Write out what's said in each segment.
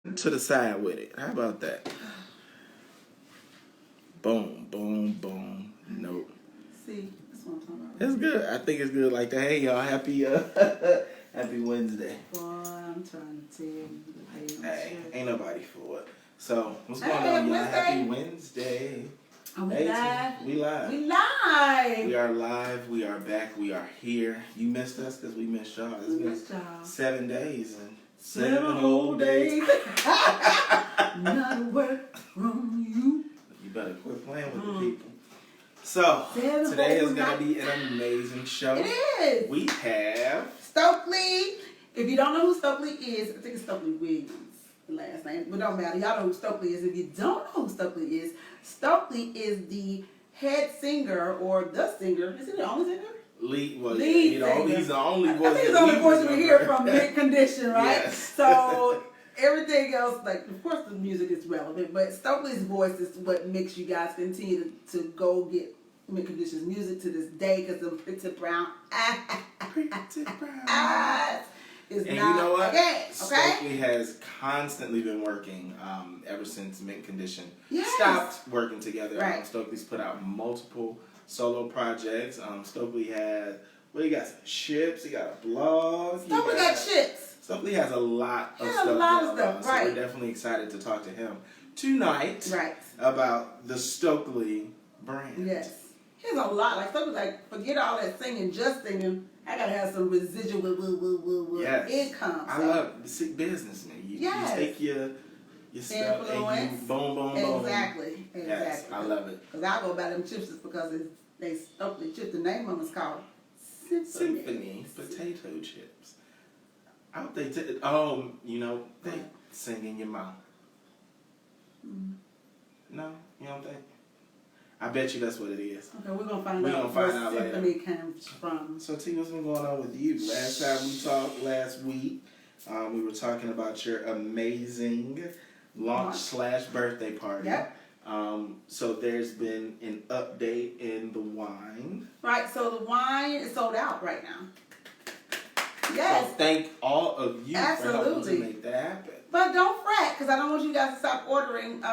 to the side with it. How about that? Boom, boom, boom. Nope. See, that's what I'm talking about. It's good. I think it's good like that. Hey y'all, happy happy Wednesday. Boy, I'm trying to tell you. Hey, ain't nobody for it. So what's Hey, going on, y'all? Wednesday. Happy Wednesday. Are we Hey, live? we live. We live. We are live. We are back. We are here. You missed us because we missed y'all. It's been missed y'all. 7 days and 7 whole days. Not a word from you. You better quit playing with the people. So, today is going to be an amazing show. It is. We have Stokley. If you don't know who Stokley is, I think it's Stokley Williams, the last name. But don't matter. Y'all know who Stokley is. If you don't know who Stokley is the head singer or the singer. Is he the only singer? Lead singer. He's the only voice. I think he's the only voice we hear from mid-condition, right? Yes. So everything else, like, of course the music is relevant, but Stokley's voice is what makes you guys continue to go get mid-condition's music to this day, because the pretty brown eyes is and not you know what? Okay? Stokley has constantly been working ever since Mint Condition Yes. stopped working together. Right. Stokely's put out multiple solo projects. Stokely had, he got some ships, he got a blog. Stokley got chips. Stokely has a lot of stuff. So right. we're definitely excited to talk to him tonight Right. about the Stokley brand. Yes. He has a lot. Like, Stokley's like, forget all that singing, just singing. I gotta have some residual income. I love businessmen. You take your stuff and you boom, boom, boom. Exactly. Yes, I love it. Because I go buy them chips just because they Stokley chips. The name of them is called Symphony potato chips. I hope they they sing in your mouth. No, you don't think? I bet you that's what it is. Okay, we're gonna find out where Symphony comes from. So T, what's been going on with you? Last time we talked last week, we were talking about your amazing launch/birthday party. Yep. So there's been an update in the wine. Right, so the wine is sold out right now. Yes. So thank all of you for helping to make that happen. But don't fret, because I don't want you guys to stop ordering.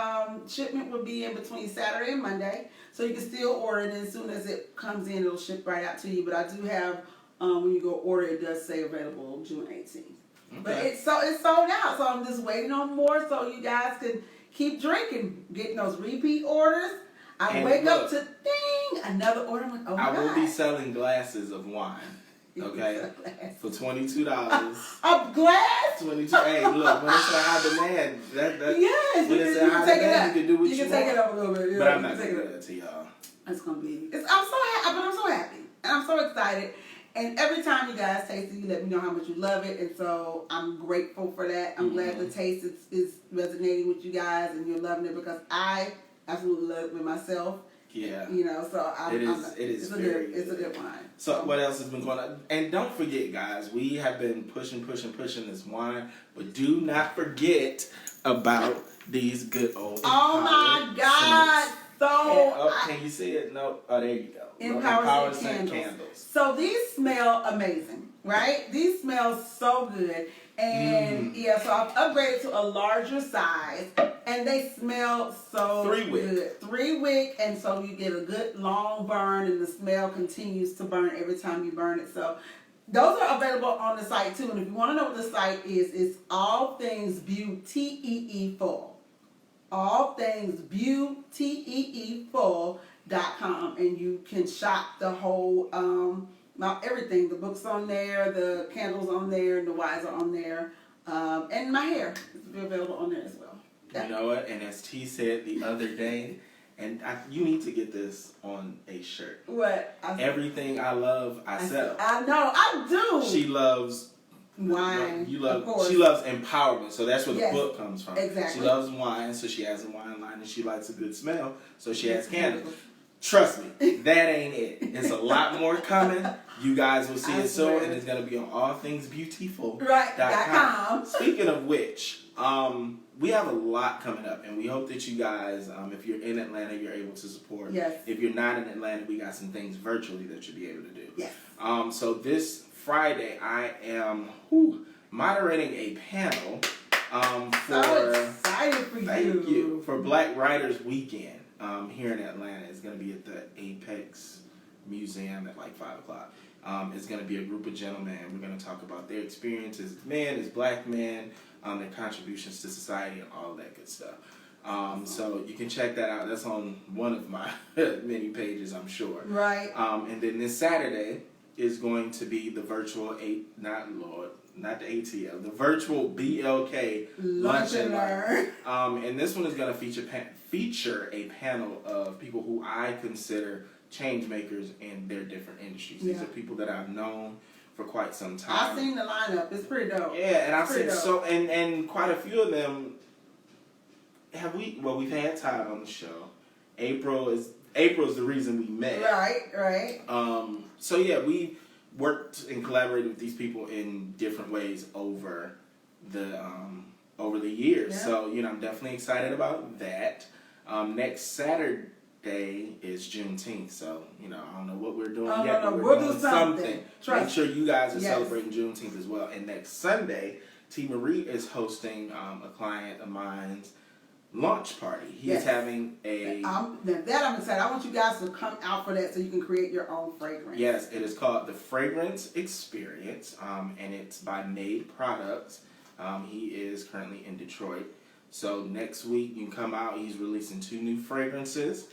Shipment will be in between Saturday and Monday, so you can still order it. And as soon as it comes in, it'll ship right out to you. But I do have, when you go order, it does say available June 18th. Okay. But it's sold out, so I'm just waiting on more so you guys can keep drinking, getting those repeat orders. I wake up to ding, another order. I'm like, oh my God. I will be selling glasses of wine. Okay, for $22. A glass? 22. Hey, look, when it's a high demand, yes, when it's a high demand, you can do what you want. You can take it up a little bit. Yeah, but I'm not going to do that to y'all. It's going to be. I'm so happy, and I'm so excited. And every time you guys taste it, you let me know how much you love it, and so I'm grateful for that. I'm glad the taste is resonating with you guys, and you're loving it, because I absolutely love it myself. Yeah. So it's a good wine. So what else has been going on? And don't forget, guys, we have been pushing this wine, but do not forget about these good old my God. So can you see it? No. Oh, there you go. Empower Scent candles. So these smell amazing, right? These smell so good. And so I've upgraded to a larger size, and they smell so good. 3-wick, and so you get a good long burn, and the smell continues to burn every time you burn it. So those are available on the site too. And if you want to know what the site is, it's All Things Beauty Full. All Things Beauty Full.com, and you can shop the whole everything. The books on there, the candles on there, and the wines are on there, and my hair is available on there as well. Yeah. You know what? And as T said the other day, and you need to get this on a shirt. What? Everything I love, I sell. I know, I do. She loves wine. She loves empowerment, so that's where the book comes from. Exactly. She loves wine, so she has a wine line, and she likes a good smell, so she has candles. Trust me, that ain't it. It's a lot more coming. You guys will see it soon, and it's going to be on allthingsbeautiful.com. Speaking of which, we have a lot coming up, and we hope that you guys, if you're in Atlanta, you're able to support. Yes. If you're not in Atlanta, we got some things virtually that you'll be able to do. Yes. So this Friday, I am moderating a panel So excited for you. Thank you. For Black Writers Weekend here in Atlanta. It's going to be at the Apex Museum at like 5 o'clock. It's going to be a group of gentlemen, and we're going to talk about their experiences as men, as black men, their contributions to society, and all that good stuff. So you can check that out. That's on one of my many pages, I'm sure. Right. And then this Saturday is going to be the virtual not the ATL, the virtual BLK Lunch and Learn. And this one is going to feature a panel of people who I consider change makers in their different industries. These are people that I've known for quite some time. I've seen the lineup. It's pretty dope. Yeah, and I've seen and quite a few of them. We've had Todd on the show. April's the reason we met. Right. So yeah, we worked and collaborated with these people in different ways over the years. Yeah. So I'm definitely excited about that. Next Saturday is Juneteenth, so I don't know what we're doing yet. No, but we'll do something. Make sure you guys are celebrating Juneteenth as well. And next Sunday, T. Marie is hosting a client of mine's launch party. He's having a... that I'm excited. I want you guys to come out for that so you can create your own fragrance. Yes, it is called the Fragrance Experience, and it's by Made Products. He is currently in Detroit. So next week you can come out. He's releasing 2 new fragrances,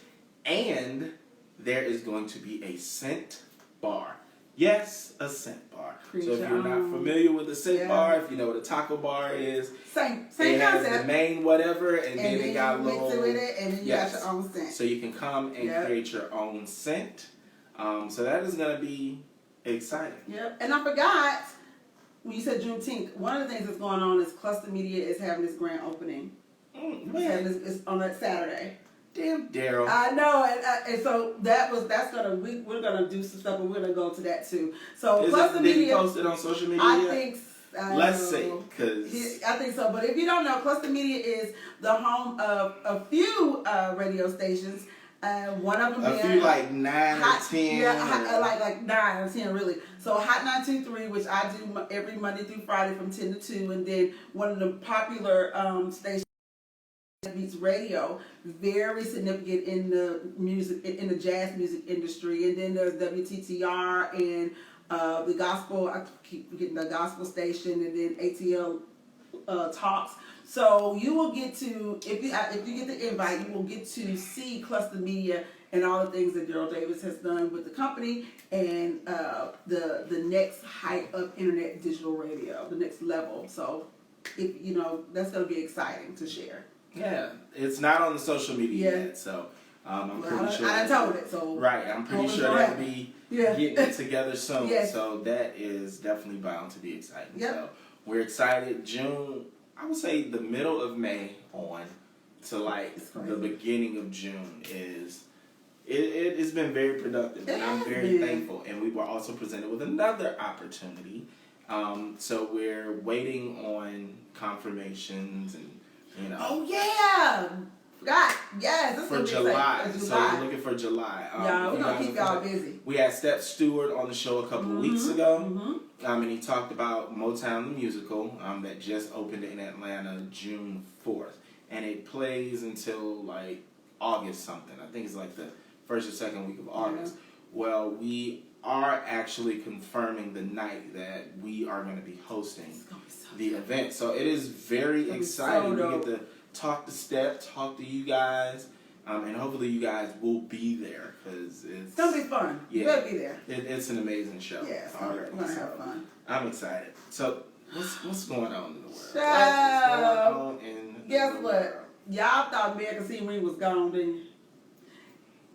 and there is going to be a scent bar. Yes, a scent bar. So if you're not familiar with a scent bar, if you know what a taco bar is, same they concept. have the main whatever, and then they got a little... mix it with it, and then you got your own scent. So you can come and create your own scent. So that is going to be exciting. Yep. And I forgot, when you said Juneteenth, one of the things that's going on is Cluster Media is having this grand opening. It's on that Saturday. Damn, Daryl. I know, and so we're gonna do some stuff, and we're gonna go to that too. So Cluster Media, did you post it on social media? I think. Let's see, because I think so. But if you don't know, Cluster Media is the home of a few radio stations. One of them being like 9 or 10. Yeah, like 9 or 10 really. So Hot 923, which I do every Monday through Friday from 10 to 2, and then one of the popular stations, Beats Radio, very significant in the music, in the jazz music industry. And then there's WTTR and the gospel. I keep forgetting the gospel station, and then ATL Talks. So you will get to, if you get the invite, you will get to see Cluster Media and all the things that Daryl Davis has done with the company and the next height of internet digital radio, the next level. So that's going to be exciting to share. Yeah, it's not on the social media yet, so I'm pretty sure. I told it, so right. I'm pretty sure that'll be getting it together soon. Yes. So that is definitely bound to be exciting. Yep. So we're excited. June, I would say the middle of May on to like the beginning of June is. It's been very productive, and I'm very thankful. And we were also presented with another opportunity. So we're waiting on confirmations and. Oh yeah, forgot. Yes, this for July. So we're looking for July. We're gonna keep y'all busy. We had Step Stewart on the show a couple weeks ago, and he talked about Motown the musical that just opened in Atlanta June 4th, and it plays until like August something. I think it's like the first or second week of August. Well, we are actually confirming the night that we are going to be hosting the event. So it is very exciting. We get to talk to Steph, talk to you guys, and hopefully you guys will be there because it's going to be fun. Yeah, you better be there. It's an amazing show. Yeah, we're going to have fun. I'm excited. So what's going on in the world? What's going on in Guess the what? world? Y'all thought American Scenery was gone, didn't you?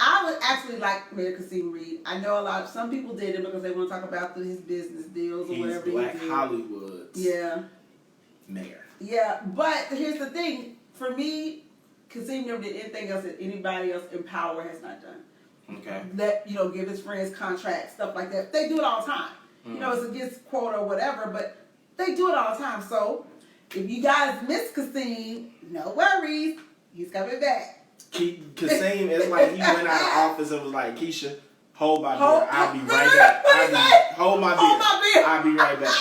I would actually like American Scenery. I know some people did it because they want to talk about his business deals or whatever. He's Black Hollywood's mayor. Yeah, but here's the thing. For me, Kasim never did anything else that anybody else in power has not done. Okay. That, give his friends contracts, stuff like that. They do it all the time. It's against quota or whatever, but they do it all the time. So if you guys miss Kasim, no worries. He's coming back. Kasim is like he went out of office and was like, Keisha, hold my beer. I'll be right back. Hold my beer. I'll be right back.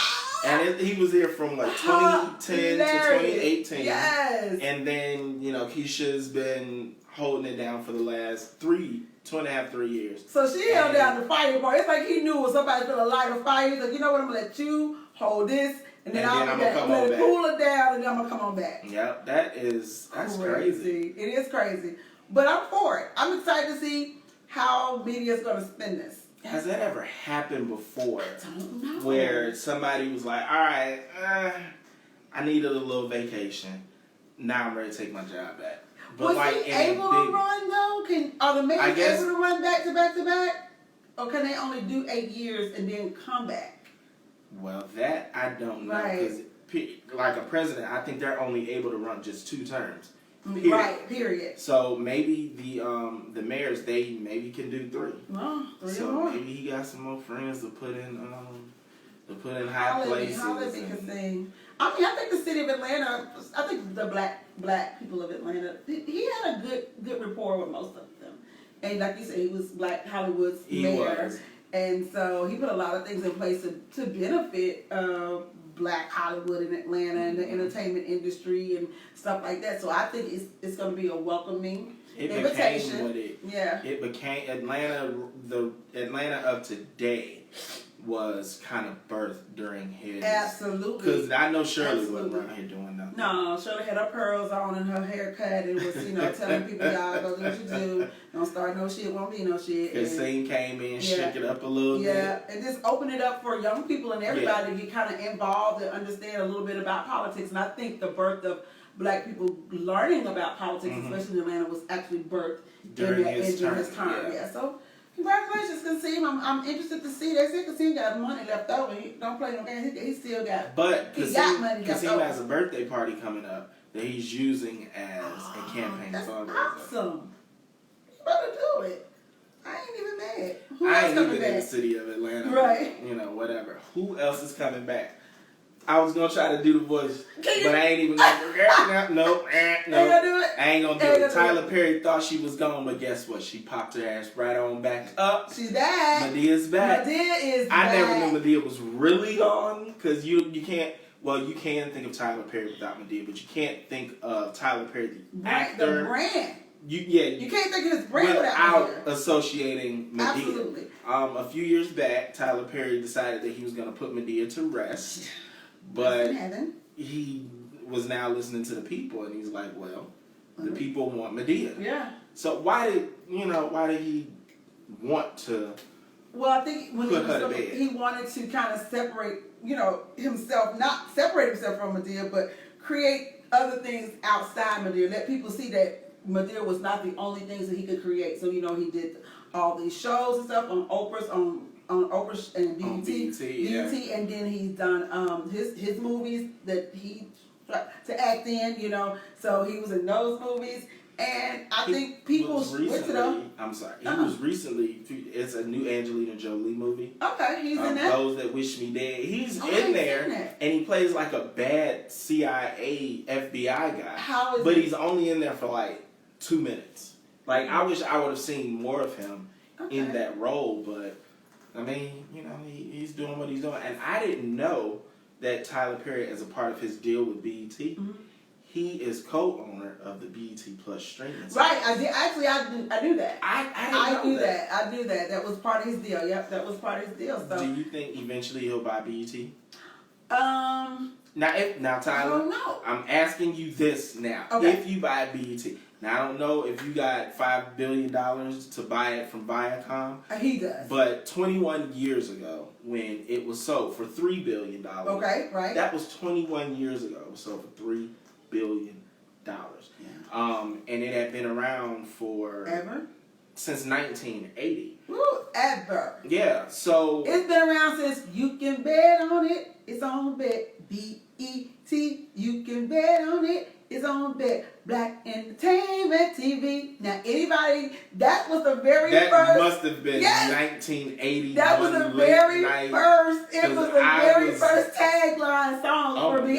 And he was there from like 2010 to 2018. Yes. And then, Keisha's been holding it down for the last 2.5-3 years. So she held down the fire part. It's like he knew when somebody's going to light a fire. He's like, you know what, I'm going to let you hold this. And then I'm going to let it cool it down, and then I'm going to come on back. Yep, that's crazy. It is crazy. But I'm for it. I'm excited to see how media is going to spin this. Has that ever happened before? I don't know. Where somebody was like, all right, I needed a little vacation. Now I'm ready to take my job back. But was he able to run, though? Are the mayors able to run back to back to back? Or can they only do 8 years and then come back? Well, that I don't know. Right. Because, like a president, I think they're only able to run just 2 terms. Period. Right, period. So maybe the mayors, they maybe can do 3. No, 3 so or more. Maybe he got some more friends to put in high places. I mean, I think the city of Atlanta, I think the black people of Atlanta, he had a good rapport with most of them. And like you said, he was Black Hollywood's mayor. And so he put a lot of things in place to benefit Black Hollywood in Atlanta and the entertainment industry and stuff like that. So I think it's going to be a welcoming invitation. It became Atlanta. The Atlanta of today was kind of birthed during his. Absolutely. Because I know Shirley wasn't around here doing nothing. No, Shirley had her pearls on and her haircut and was, telling people, y'all go do what you do. Don't start no shit, won't be no shit. Because Scene came in, shook it up a little bit. Yeah, and just open it up for young people and everybody to get kind of involved and understand a little bit about politics. And I think the birth of Black people learning about politics, especially in Atlanta, was actually birthed during his term. Yeah, so congratulations, Kasim. I'm interested to see. They said Kasim got money left over. He don't play no games. He still got. But got money left over. Kasim has a birthday party coming up that he's using as a campaign fundraiser. Awesome. You better do it. I ain't even mad. Who I else ain't coming even back? in the city of Atlanta. Right. Whatever. Who else is coming back? I was gonna try to do the voice, but I ain't even gonna. Nope. No. Ain't gonna do it. I ain't gonna do it. Tyler Perry thought she was gone, but guess what? She popped her ass right on back up. She's back. Medea's back. Medea is I back. never knew Medea was really gone because you can't. Well, you can think of Tyler Perry without Medea, but you can't think of Tyler Perry the actor. The brand. You can't think of his brand without associating Medea. Absolutely. A few years back, Tyler Perry decided that he was going to put Medea to rest. But he was now listening to the people, and he's like, "Well, the people want Medea." Yeah. So why did he want to? Well, I think when he wanted to kind of separate, himself, not separate himself from Medea, but create other things outside Medea. Let people see that Medea was not the only things that he could create. So he did all these shows and stuff on Oprah's on Oprah and BET, and then he's done his movies that he to act in, so he was in those movies, and I think people went to them. I'm sorry, he was recently. It's a new Angelina Jolie movie. Okay, he's in that. Those That Wish Me Dead. He's in there, and he plays like a bad CIA FBI guy. How is but he's only in there for like 2 minutes. Like I wish I would have seen more of him in that role, but. I mean, he's doing what he's doing. And I didn't know that Tyler Perry, as a part of his deal with BET, he is co-owner of the BET Plus streaming service. Right. I knew that. I knew that. I knew that. That was part of his deal. Yep, that was part of his deal. So. Do you think eventually he'll buy BET? Now, Tyler, I don't know. I'm asking you this now. Okay. If you buy BET, now I don't know if you got $5 billion to buy it from Viacom. He does. But 21 years ago, when it was sold for $3 billion. Okay, right. That was 21 years ago. It was sold for $3 billion. Yeah. And it had been around for... Ever? Since 1980. Ooh, ever. Yeah, so... It's been around since You Can Bet on It. It's on Bet. BET. You can bet on it. It's on Bet. Black Entertainment TV. Now, anybody, that was the very first. That must have been 1980. That was the very first. It was the very first tagline song for BET.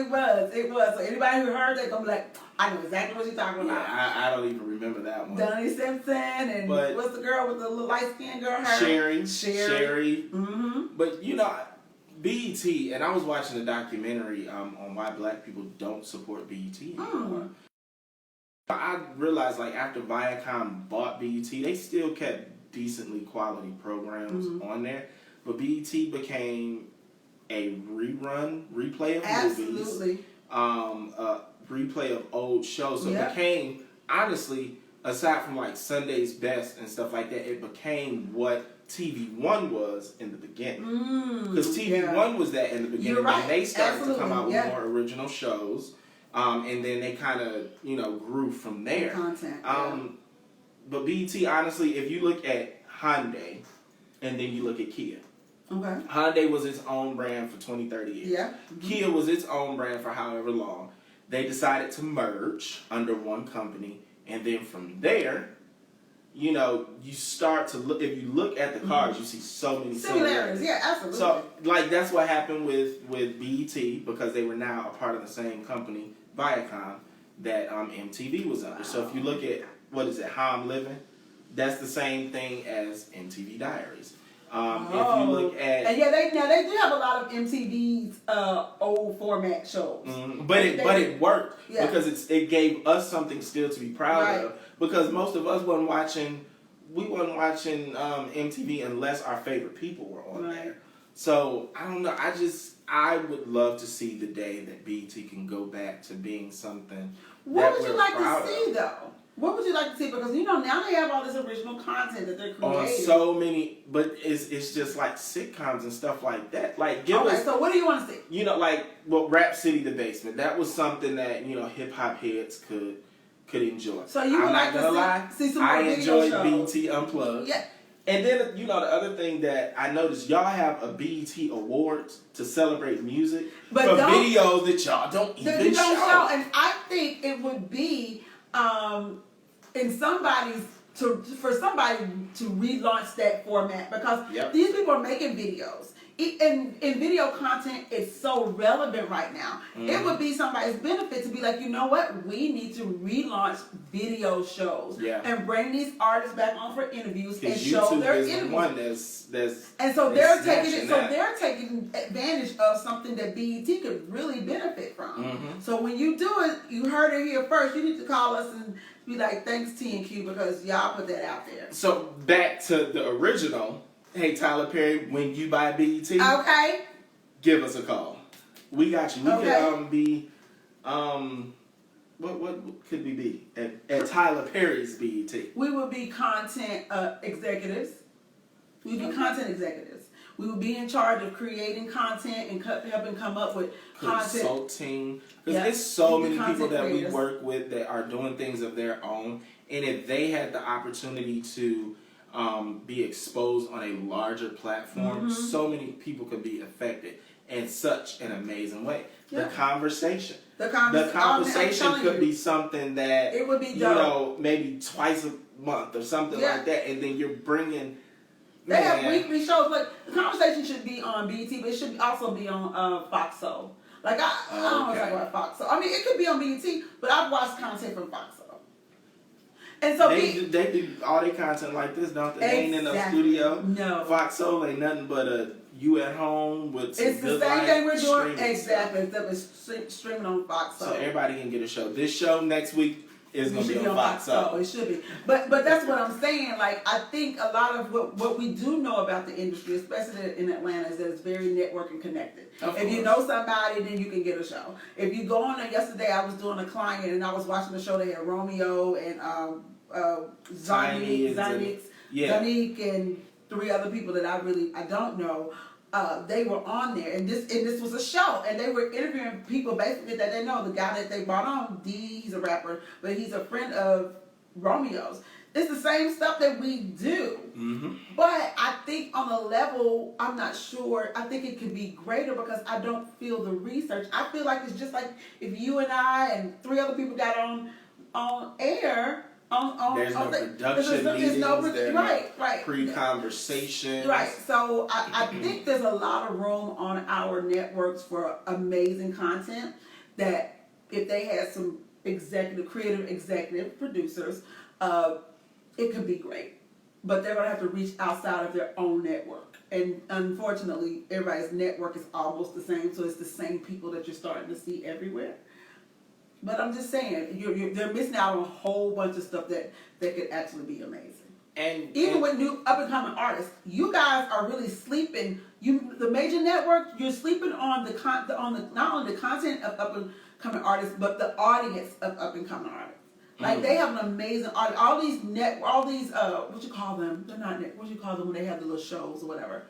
God. It was. So anybody who heard that gonna be like, I know exactly what you're talking about. I don't even remember that one. Donnie Simpson and what's the girl with the little light skinned girl? Sherry. Mm-hmm. But BET, and I was watching a documentary on why black people don't support BET anymore. I realized, like, after Viacom bought BET, they still kept decently quality programs on there, but BET became a replay of movies, replay of old shows. So it became, honestly, aside from like Sunday's Best and stuff like that, it became what TV One was in the beginning. Because TV One was that in the beginning. You're right. And they started to come out with more original shows. And then they kind of, grew from there. Content. But BET, honestly, if you look at Hyundai and then you look at Kia. Okay. Hyundai was its own brand for 20, 30 years. Yeah. Kia was its own brand for however long. They decided to merge under one company. And then from there, you start to look, if you look at the cars, you see so many similarities. Yeah, absolutely. So, like, that's what happened with BET, because they were now a part of the same company, Viacom, that MTV was under. So if you look at, How I'm Living, that's the same thing as MTV Diaries. If you look at... And they do have a lot of MTV's old format shows. But it worked because it gave us something still to be proud of, because most of us wasn't watching MTV unless our favorite people were on there. So, I don't know, I would love to see the day that BET can go back to being something What would you like to see, though? What would you like to see? Because, now they have all this original content that they're creating. On so many, but it's just like sitcoms and stuff like that. Like, so what do you want to see? Rap City The Basement. That was something that, hip-hop heads could enjoy. So you would like to see some more I enjoyed shows. BET Unplugged. Yeah. And then, the other thing that I noticed, y'all have a BET Awards to celebrate music for videos that y'all don't even show. And I think it would be for somebody to relaunch that format, because these people are making videos. And video content is so relevant right now. It would be somebody's benefit to be like, you know what? We need to relaunch video shows and bring these artists back on for interviews and show their interviews. One that's and so they're taking it. So they're taking advantage of something that BET could really benefit from. So when you do it, you heard it here first. You need to call us and be like, thanks T&Q, because y'all put that out there. So back to the original. Hey, Tyler Perry, when you buy BET, give us a call. We got you. We could be, what could we be at Tyler Perry's BET? We would be content executives. We'd be content executives. We would be in charge of creating content and helping come up with content. Consulting. Because there's so many people that we work with that are doing things of their own. And if they had the opportunity to be exposed on a larger platform, so many people could be affected in such an amazing way. The conversation could be something that it would be maybe twice a month or something like that, and then you're bringing. They have weekly shows. Like, the conversation should be on BET, but it should also be on Fox Soul. Like, I don't want to talk about Fox Soul. I mean, it could be on BET, but I've watched content from Fox Soul. And so they do all their content like this, don't they? They ain't in the studio. No. Fox Soul ain't nothing but you at home with some good life. It's the same thing we're doing. Exactly. Except it's streaming on Fox Soul. So everybody can get a show. This show next week is going to be on Fox Soul. It should be. But that's what I'm saying. Like, I think a lot of what we do know about the industry, especially in Atlanta, is that it's very network and connected. If you know somebody, then you can get a show. If you go on there, yesterday I was doing a client and I was watching the show. They had Romeo and Zanique and three other people that I don't know. They were on there, and this was a show, and they were interviewing people basically that they know. The guy that they brought on, D, he's a rapper, but he's a friend of Romeo's. It's the same stuff that we do, but I think on a level, I'm not sure. I think it could be greater because I don't feel the research. I feel like it's just like if you and I and three other people got on air. There's no production meetings, right. Pre-conversation. Right. So I think there's a lot of room on our networks for amazing content that if they had some creative executive producers, it could be great. But they're going to have to reach outside of their own network. and unfortunately, everybody's network is almost the same, so it's the same people that you're starting to see everywhere. But I'm just saying, they're missing out on a whole bunch of stuff that could actually be amazing. And even with new up and coming artists, you guys are really sleeping. The major network, you're sleeping on not only the content of up and coming artists, but the audience of up and coming artists. Like they have an amazing audience. All these what you call them? They're not what you call them when they have the little shows or whatever.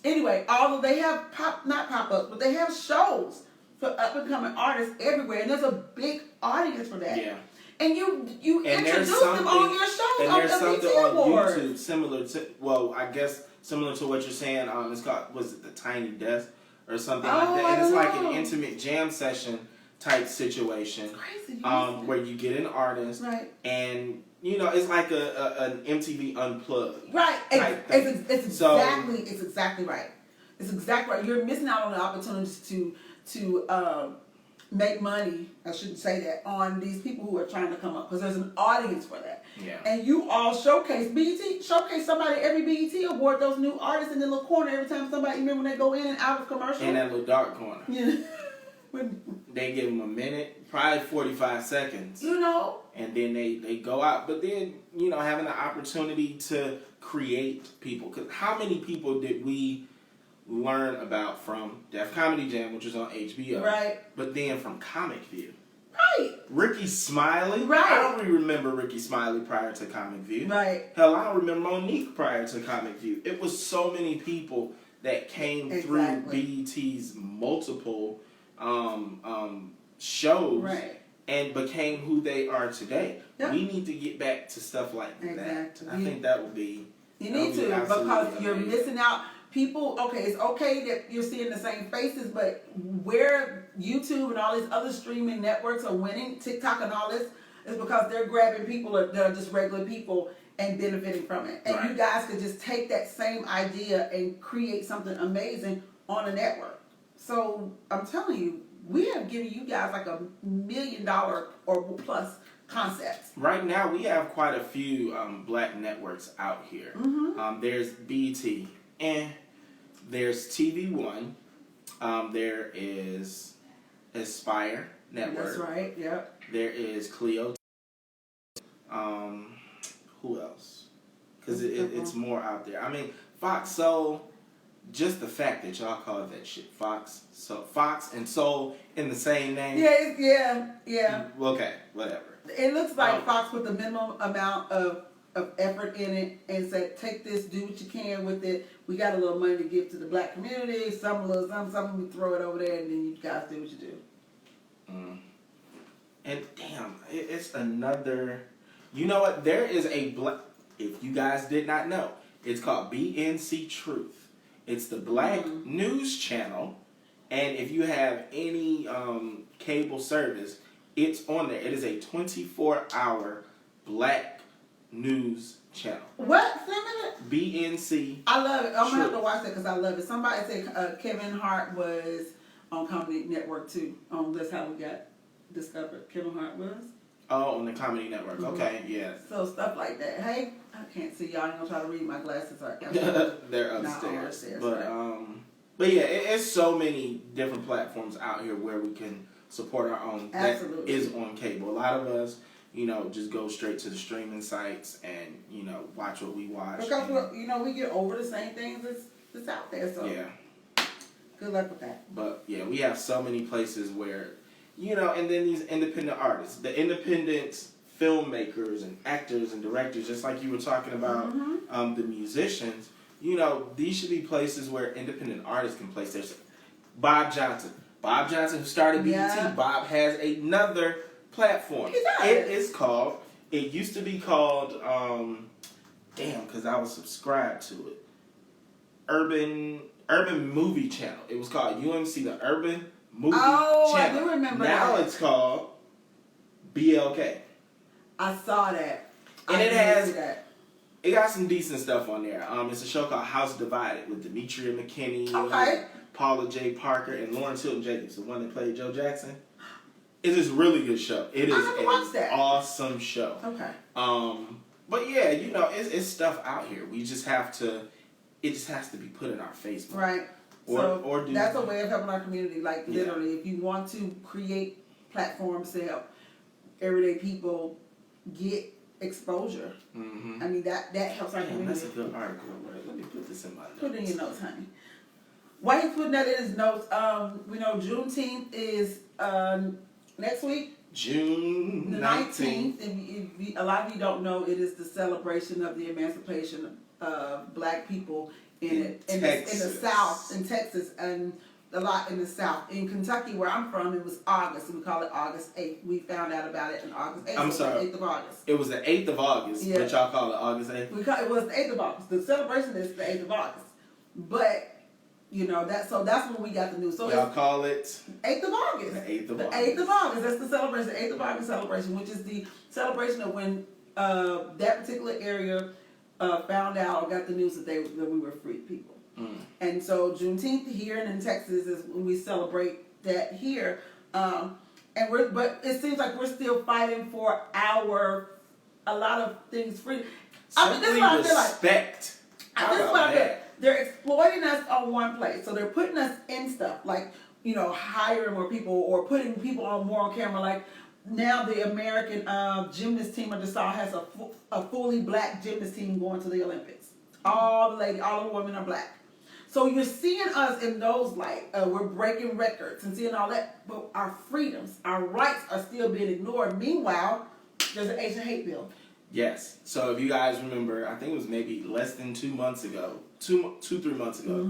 Anyway, they have not pop ups, but they have shows for up and coming artists everywhere, and there's a big audience for that. Yeah. And you introduce them on your shows and on there's the something BT on Awards. YouTube similar to what you're saying. It's called, was it the Tiny Desk or something like that? And it's like an intimate jam session type situation. Crazy. Where you get an artist, right? And it's like an MTV Unplugged, right? It's exactly right. It's exactly right. You're missing out on the opportunities to make money, I shouldn't say that, on these people who are trying to come up, because there's an audience for that. Yeah. And you all showcase somebody every BET award, those new artists in the little corner every time somebody, remember when they go in and out of commercial? In that little dark corner. Yeah. They give them a minute, probably 45 seconds. And then they go out. But then, having the opportunity to create people. Because how many people did we learn about from Def Comedy Jam, which was on HBO, right? But then from Comic View, right? Ricky Smiley, right? I don't really remember Ricky Smiley prior to Comic View, right? Hell, I don't remember Monique prior to Comic View. It was so many people that came through BET's multiple shows, right? And became who they are today. Yep. We need to get back to stuff like that. I think that would be. You need to, because you're missing out. People, it's okay that you're seeing the same faces, but where YouTube and all these other streaming networks are winning, TikTok and all this, is because they're grabbing people that are just regular people and benefiting from it. And you guys could just take that same idea and create something amazing on a network. So I'm telling you, we have given you guys like $1 million or plus concepts. Right now, we have quite a few black networks out here. Mm-hmm. There's BET. And there's TV One. There is Aspire Network. That's right. Yep. There is Clio. Who else? Because it's more out there. I mean, Fox Soul. Just the fact that y'all call that shit Fox and Soul in the same name. Yeah. Okay, whatever. It looks like Fox put the minimum amount of effort in it and said, take this, do what you can with it. We got a little money to give to the black community, some we throw it over there, and then you guys do what you do. And damn, it's another. You know what? There is a if you guys did not know, it's called BNC Truth. It's the black news channel, and if you have any cable service, it's on there. It is a 24-hour black news channel. What? BNC. I love it. I'm gonna have to watch that because I love it. Somebody said Kevin Hart was on Comedy Network too. That's how we got discovered. Kevin Hart was. Oh, on the Comedy Network. Mm-hmm. Okay, yeah. So stuff like that. Hey, I can't see y'all. I'm gonna try to read. My glasses are. They're upstairs. But yeah, it's so many different platforms out here where we can support our own. Absolutely. That is on cable. A lot of us, just go straight to the streaming sites and, watch what we watch. Because, we get over the same things that's out there. So yeah. Good luck with that. But, yeah, we have so many places where, and then these independent artists, the independent filmmakers and actors and directors, just like you were talking about, the musicians, these should be places where independent artists can place their. Bob Johnson, who started BET, yeah. Bob has another platform. It used to be called, because I was subscribed to it, Urban Movie Channel. It was called UMC, the Urban Movie Channel. I do remember now that. It's called BLK. I saw that. And it got some decent stuff on there. It's a show called House Divided with Demetria McKinney, Paula J. Parker, and Lawrence Hilton Jacobs, the one that played Joe Jackson. It's this really good show. It is an awesome show. Okay. But yeah, it's stuff out here. We just have to it just has to be put in our Facebook. Right. Or that's a way of helping our community. Like literally, if you want to create platforms to help everyday people get exposure, I mean that helps our community. That's a good article. Right? Let me put this in my notes. Put it in your notes, honey. While he's putting that in his notes, we know Juneteenth is next week. June 19th. If a lot of you don't know, it is the celebration of the emancipation of Black people in the South, in Texas, and a lot in the South. In Kentucky, where I'm from, it was August, and we call it August 8th. We found out about it on August 8th. I'm sorry. The 8th of August. It was the 8th of August, but y'all call it August 8th? It was the 8th of August. The celebration is the 8th of August. But, that's when we got the news. So y'all call it? 8th of August. The 8th of August. 8th of August. That's the celebration, the 8th of August celebration, which is the celebration of when that particular area found out or got the news that we were free people. And so Juneteenth here and in Texas is when we celebrate that here. But it seems like we're still fighting for a lot of things free. I mean, this is what respect. I feel like. This is what I feel. They're exploiting us on one place. So they're putting us in stuff like, hiring more people or putting people more on camera. Like now the American gymnast team of the South has a fully Black gymnast team going to the Olympics. All the women are Black. So you're seeing us in those we're breaking records and seeing all that, but our freedoms, our rights are still being ignored. Meanwhile, there's an Asian hate bill. Yes. So if you guys remember, I think it was maybe less than 2 months ago, 3 months ago,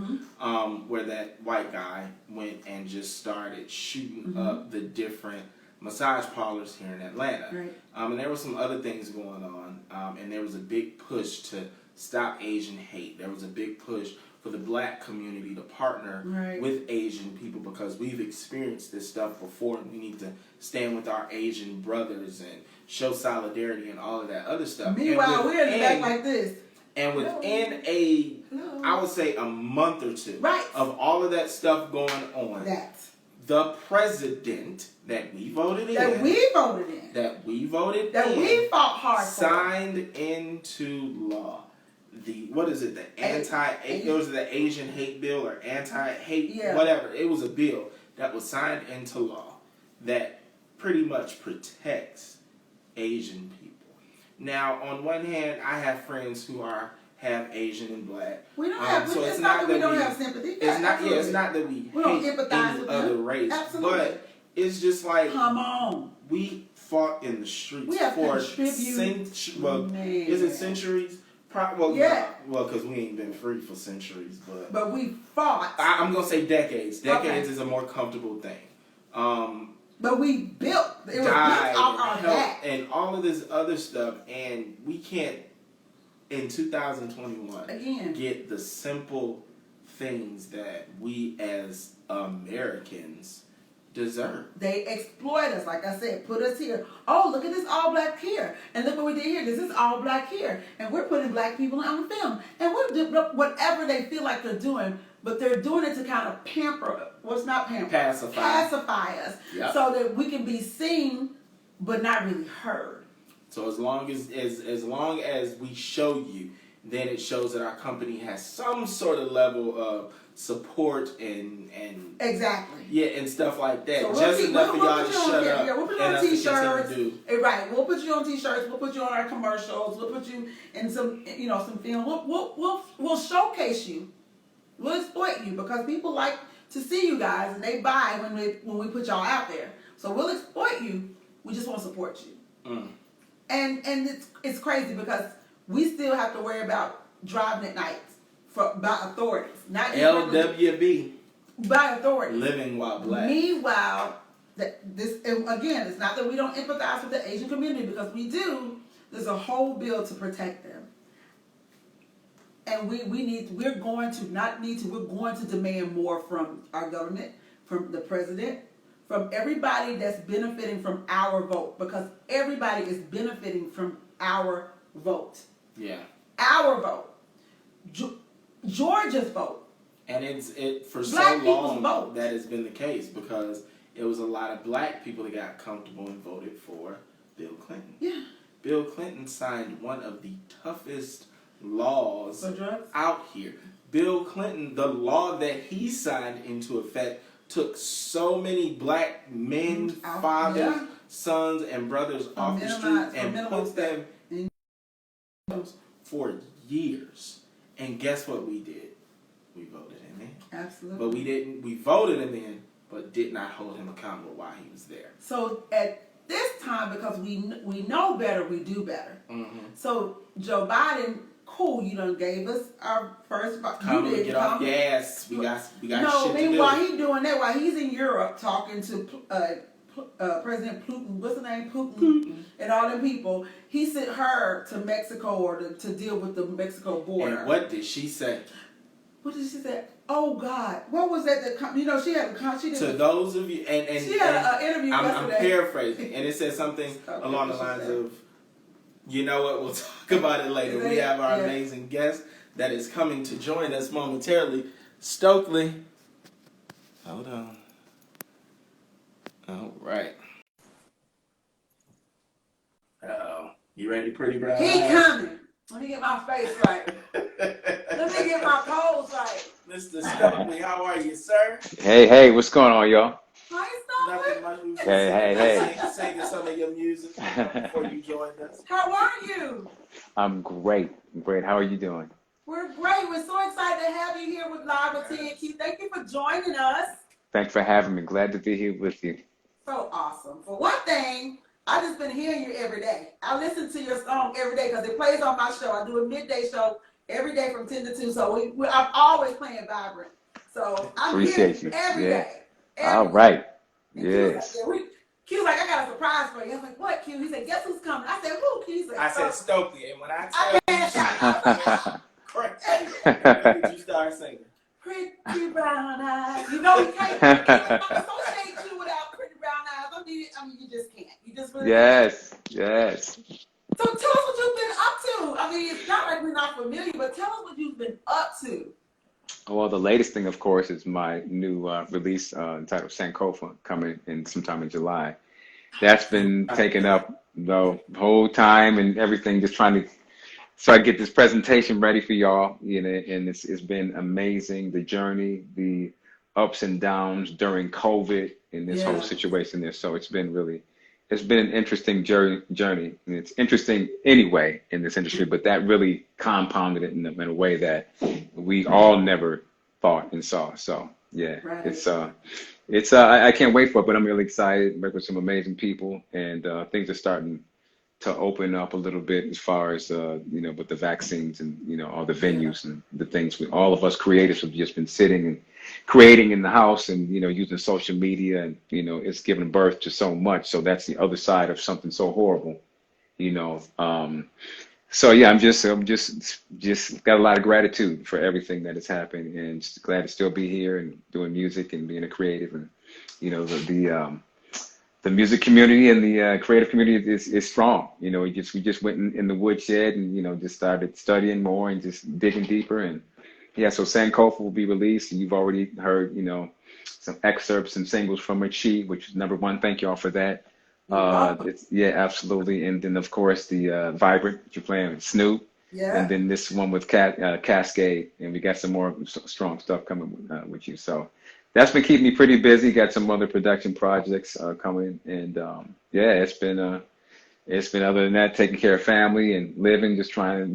where that white guy went and just started shooting up the different massage parlors here in Atlanta. Right. And there were some other things going on, and there was a big push to stop Asian hate. There was a big push for the Black community to partner with Asian people because we've experienced this stuff before and we need to stand with our Asian brothers and show solidarity and all of that other stuff. Meanwhile, we're in the back like this. And within I would say a month or two of all of that stuff going on, the president that we voted in, that we fought hard for, signed into law. It was the Asian hate bill or anti-hate, whatever. It was a bill that was signed into law that pretty much protects Asian people. Now, on one hand, I have friends who have Asian and Black. We don't have. So it's not that we don't have sympathy. It's not that we don't empathize with other race, but it's just like, come on, we fought in the streets for centuries. Is it centuries? Well, because we ain't been free for centuries, but we fought. I'm gonna say decades. Decades is a more comfortable thing. But we built. It was built off our back and all of this other stuff, and we can't in 2021 get the simple things that we as Americans deserve. They exploit us, like I said, put us here. Oh, look at this all Black here. And look what we did here. This is all Black here. And we're putting Black people on film. And we're doing whatever they feel like they're doing, but they're doing it to kind of pacify us. Yep. So that we can be seen, but not really heard. So as long as we show you, then it shows that our company has some sort of level of support and and stuff like that. So just enough for y'all to shut up. We'll put you on T-shirts. Right. We'll put you on T-shirts. We'll put you on our commercials. We'll put you in some film. We'll showcase you. We'll exploit you because people like to see you guys and they buy when we put y'all out there. So we'll exploit you. We just want to support you. And it's crazy because we still have to worry about driving at night by authorities, not LWB. By authorities. Living while Black. Meanwhile, it's not that we don't empathize with the Asian community because we do. There's a whole bill to protect them, and we're going to demand more from our government, from the president, from everybody that's benefiting from our vote because everybody is benefiting from our vote. Yeah. Our vote. Georgia's vote. And it for Black so long vote. That has been the case because it was a lot of Black people that got comfortable and voted for Bill Clinton. Yeah. Bill Clinton signed one of the toughest laws out here. Bill Clinton, the law that he signed into effect took so many black men, fathers, sons, and brothers off the street and put them for years. And guess what we did? We voted him in. Absolutely. But we didn't. We voted him in, but did not hold him accountable while he was there. So at this time, because we know better, we do better. Mm-hmm. So Joe Biden, cool, you done gave us our first. Come get off your ass. We got no, shit I mean, to do. while he's doing that, while he's in Europe talking to President Putin, what's the name, Putin, and all them people, he sent her to Mexico or to deal with the Mexico border. And what did she say? What did she say? Oh God, what was that? She had to those of you, and she had an interview yesterday. I'm paraphrasing, and it said something along the lines of, you know what? We'll talk about it later. We have our amazing guest that is coming to join us momentarily, Stokley. Hold on. All right. Uh-oh. You ready, pretty brown? He coming. Let me get my face right. Let me get my pose right. Mr. Stokley, how are you, sir? Hey, what's going on, y'all? Hi, Nothing much. Hey. Singing some of your music before you joined us. How are you? I'm great. How are you doing? We're great. We're so excited to have you here with Live with T&Q. Thank you for joining us. Thanks for having me. Glad to be here with you. So awesome. For one thing, I just been hearing you every day. I listen to your song every day because it plays on my show. I do a midday show every day from 10 to 2. So I'm always playing Vibrant. So I'm hearing you every day. All right. And Yes. Q was like, I got a surprise for you. I was like, what, Q? He said, guess who's coming? I said, who, Q? He said, I said Stokley. And when I tell you, correct. Did you start singing? Pretty brown eyes. You know, we can't associate you without pretty brown eyes. I mean, you just can't. You just really can't. Yes. So tell us what you've been up to. I mean, it's not like we're not familiar, but tell us what you've been up to. Well, the latest thing, of course, is my new release entitled Sankofa, coming in sometime in July. That's been taken up the whole time and everything, just trying to get this presentation ready for y'all. You know, and it's been amazing, the journey, the ups and downs during COVID and this whole situation there. So it's been an interesting journey. And it's interesting anyway in this industry, but that really compounded it in a way that we all never thought and saw. So yeah, right. I can't wait for it, but I'm really excited. Work with some amazing people, and things are starting to open up a little bit as far as with the vaccines and all the venues and the things. All of us creatives have just been sitting and creating in the house and using social media, and it's given birth to so much. So that's the other side of something so horrible. So yeah, I'm just got a lot of gratitude for everything that has happened, and just glad to still be here and doing music and being a creative. And the music community and the creative community is strong. We just went in the woodshed and just started studying more and just digging deeper. And yeah, so Sankofa will be released, and you've already heard some excerpts and singles from Chi, which is #1. Thank you all for that. Absolutely. And then of course the Vibrant that you're playing with Snoop, and then this one with Cascade, and we got some more strong stuff coming with you. So that's been keeping me pretty busy. Got some other production projects coming, and it's been other than that, taking care of family and living, just trying to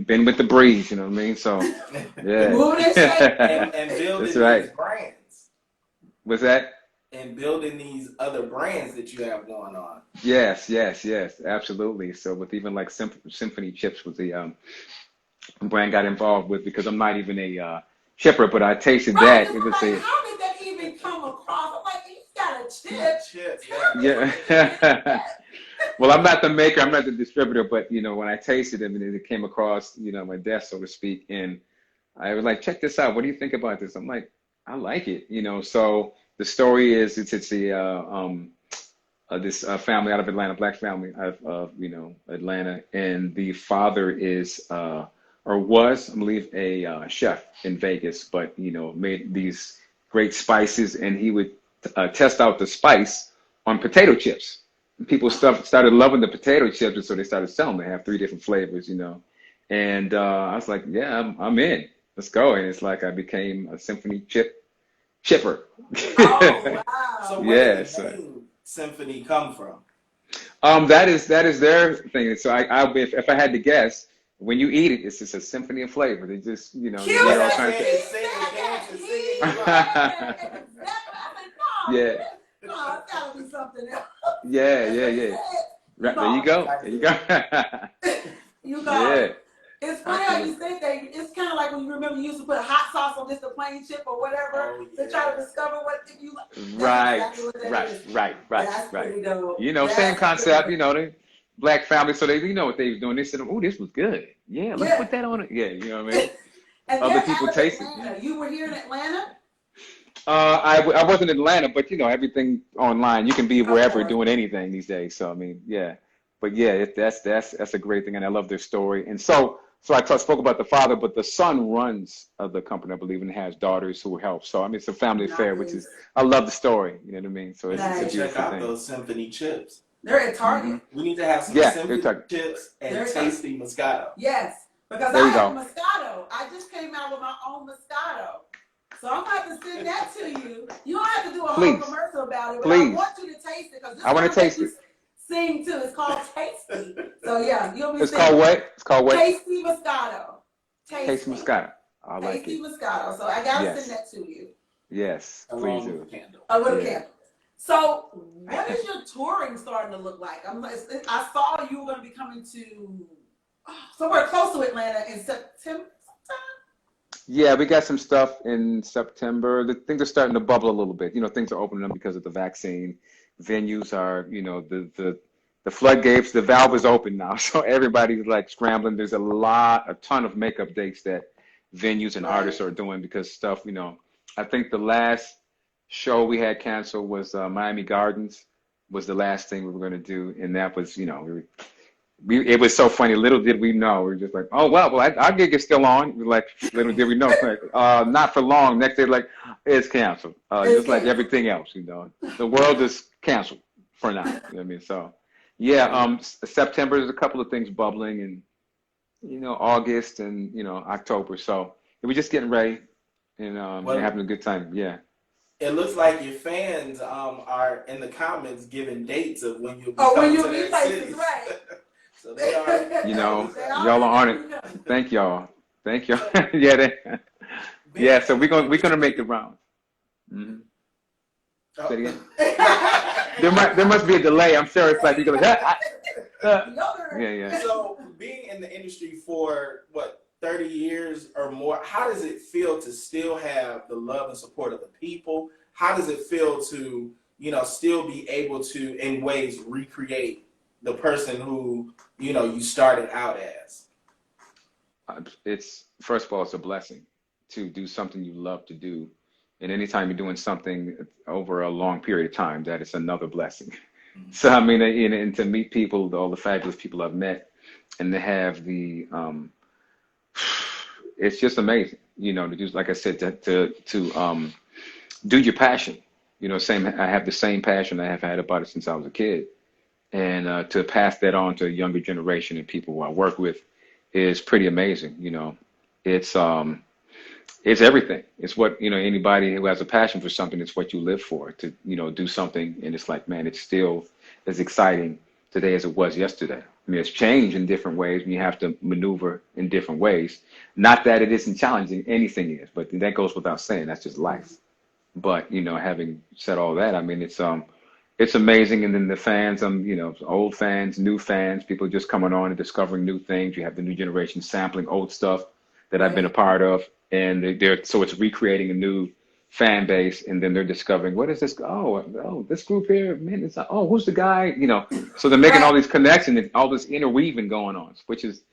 been with the breeze, you know what I mean? So yeah. and building That's right. these brands. What's that? And building these other brands that you have going on. Yes, absolutely. So with even like Symphony Chips was the brand got involved with, because I'm not even a chipper, but I tasted that. It was how did that even come across? I'm like, you got a chip. Yeah. Well, I'm not the maker, I'm not the distributor, but when I tasted it and it came across, my desk, so to speak, and I was like, check this out. What do you think about this? I'm like, I like it. So the story is it's this family out of Atlanta, black family out of Atlanta, and the father is or was, I believe, a chef in Vegas, but made these great spices, and he would test out the spice on potato chips. And people started loving the potato chips, and so they started selling them. They have 3 different flavors, and I was like, yeah, I'm in. let's go. And it's like I became a symphony chipper. Oh, wow. So where did Yeah, the so name symphony come from? that is their thing. So if I had to guess, when you eat it, it's just a symphony of flavor. They just, Cute. you get all Like kinds saying, of. sing and dance and sing He and said rock. exactly. I Yeah, said, no, it's gotta be something else. yeah, That's yeah, what he yeah. said. You Right, there you called go. That's There you it. go. it. You called Yeah, it. It's funny how you absolutely. said that. It's kind of like when you remember you used to put hot sauce on just a plain chip or whatever Oh to try to yeah. discover what if you. That's Right, exactly what that right, is. right, right, That's right. pretty dope. Same That's pretty concept. dope. The black family, so they, what they was doing. They said, "Oh, this was good. Yeah, let's Yeah. put that on it." Yeah, you know what I mean. And Other they're people out of taste it. Yeah. Atlanta. You were here in Atlanta? I wasn't in Atlanta, but everything online. You can be Of wherever course. doing anything these days. So I mean, yeah. But yeah, that's a great thing, and I love their story. And so I spoke about the father, but the son runs the company, I believe, and has daughters who help. So I mean, it's a family affair, which is Nice. I love the story. You know what I mean? So We need it's a to Nice. check beautiful out thing. those symphony chips. They're at Hmm. Target. We need to have some Yeah, they're symphony talking. chips and They're at Target. tasty Moscato. Yes. Because There I you have go. Moscato. I just came out with my own Moscato. So I'm going to have to send that to you. You don't have to do a whole Please, commercial about it, but I please. want you to taste it because this I is want going to to make taste you it. sing too. It's called Tasty. So yeah, you'll be It's singing. called what? It's called what? Tasty Moscato. Tasty Tasty. Moscato. I like Tasty it. Moscato. So I got to send Yes, that to you. yes. Please Along with do. the candle. A little Yeah. candle. So what is your touring starting to look like? I saw you were going to be coming to somewhere close to Atlanta in September sometime. Yeah, we got some stuff in September. The things are starting to bubble a little bit. Things are opening up because of the vaccine. Venues are, the floodgates, the valve is open now. So everybody's like scrambling. There's a ton of makeup dates that venues and artists Right. are doing because stuff, I think the last show we had canceled was Miami Gardens was the last thing we were going to do. And that was, it was so funny. Little did we know. We were just like, oh, well, our gig is still on. We're like, little did we know. Like, not for long. Next day, like, it's canceled. It's Just like canceled. everything else, The world is canceled for now. You know what I mean? So, yeah, September, there's a couple of things bubbling and, August and, October. So we're just getting ready and Well, having a good time. Yeah. it looks like your fans are in the comments giving dates of when you'll be Oh, when coming you to be their places, cities. right. So they are. Y'all are on it. Thank y'all. Thank y'all. Yeah, yeah. So we're gonna make the round. Mm-hmm. Say it again. There must be a delay. I'm sure it's like you're gonna. Yeah. So being in the industry for what 30 years or more, how does it feel to still have the love and support of the people? How does it feel to still be able to in ways recreate the person who you started out as? It's first of all, it's a blessing to do something you love to do, and anytime you're doing something over a long period of time, that is another blessing. Mm-hmm. So I mean, and to meet people, all the fabulous people I've met, and to have it's just amazing, to do, like I said, to do your passion. I have the same passion I have had about it since I was a kid, and to pass that on to a younger generation and people who I work with is pretty amazing. It's everything. It's what, anybody who has a passion for something, it's what you live for, to, do something. And it's like, man, it's still as exciting today as it was yesterday. I mean, it's changed in different ways and you have to maneuver in different ways. Not that it isn't challenging, anything is, but that goes without saying, that's just life. But, having said all that, I mean, it's amazing. And then the fans, old fans, new fans, people just coming on and discovering new things. You have the new generation sampling old stuff that I've been a part of. And so it's recreating a new fan base. And then they're discovering, what is this? Oh, this group here, man, it's who's the guy? So they're making all these connections and all this interweaving going on, which is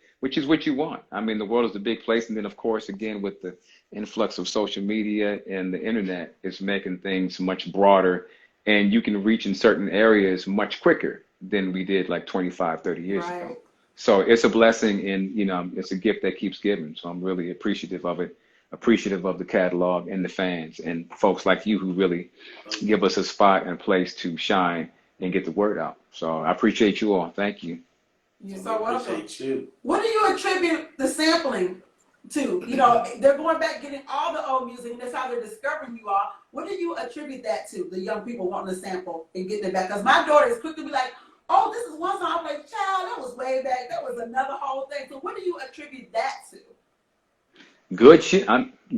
what you want. I mean, the world is a big place. And then, of course, again, with the influx of social media and the internet, it's making things much broader. And you can reach in certain areas much quicker than we did like 25, 30 years ago. So it's a blessing and, it's a gift that keeps giving. So I'm really appreciative of it, appreciative of the catalog and the fans and folks like you who really give us a spot and place to shine and get the word out. So I appreciate you all. Thank you. You're so welcome. Appreciate you. What do you attribute the sampling too. They're going back getting all the old music, and that's how they're discovering you all. What do you attribute that to? The young people wanting to sample and getting it back? Because my daughter is quick to be like, "Oh, this is one song." I'm like, "Child, that was way back. That was another whole thing." So, what do you attribute that to? Good shit.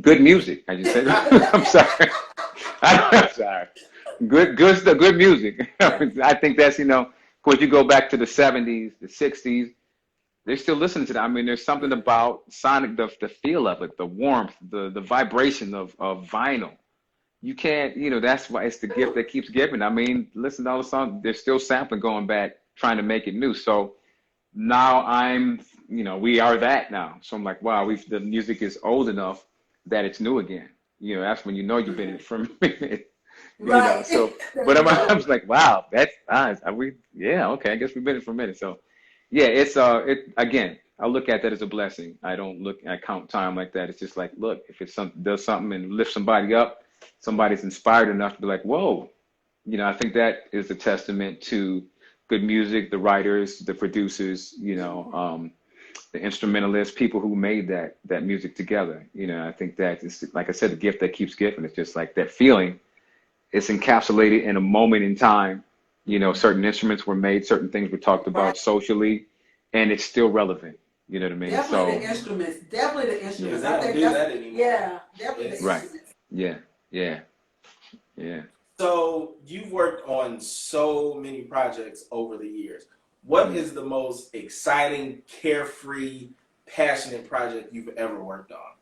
Good music. I just said. I'm sorry. I'm sorry. Good stuff. Good music. I think that's When you go back to the '70s, the '60s, they're still listening to that. I mean, there's something about sonic, the feel of it, the warmth, the vibration of vinyl. You can't, that's why it's the gift that keeps giving. I mean, listen to all the songs. They're still sampling, going back, trying to make it new. So now we are that now. So I'm like, wow, the music is old enough that it's new again. That's when you've been in it for a minute. Right. So, but I was like, wow, that's nice. Yeah, okay, I guess we've been in it for a minute. So, yeah, again, I look at that as a blessing. I count time like that. It's just like, look, if it's does something and lifts somebody up, somebody's inspired enough to be like, whoa, I think that is a testament to good music, the writers, the producers, the instrumentalists, people who made that music together. I think that it's, like I said, the gift that keeps giving. It's just like that feeling. It's encapsulated in a moment in time. Certain instruments were made, certain things were talked about socially, and it's still relevant. You know what I mean? Definitely the instruments. Definitely the instruments. Yeah, they don't do that anymore. Yeah, definitely the instruments. Yeah. So you've worked on so many projects over the years. What is the most exciting, carefree, passionate project you've ever worked on?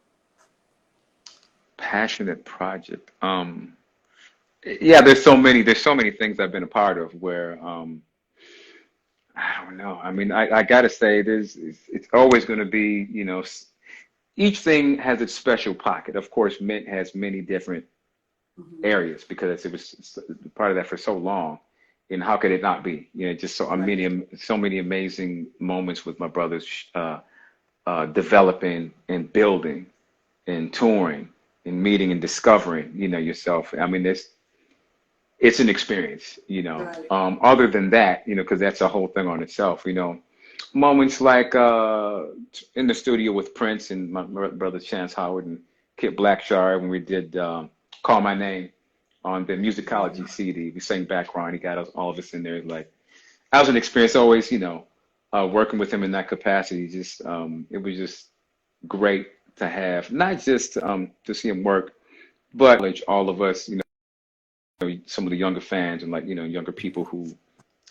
Passionate project. Yeah, there's so many things I've been a part of where I don't know. I mean, I gotta say it's always going to be, each thing has its special pocket. Of course, Mint has many different areas because it was part of that for so long. And how could it not be? Just so many amazing moments with my brothers, developing and building and touring and meeting and discovering, yourself. I mean, it's an experience, Right. Other than that, because that's a whole thing on itself, moments like in the studio with Prince and my brother Chance Howard and Kit Blackshire when we did Call My Name on the Musicology CD. We sang background. He got all of us in there. Like, that was an experience always, working with him in that capacity. Just it was just great to have, not just to see him work, but all of us, some of the younger fans and younger people who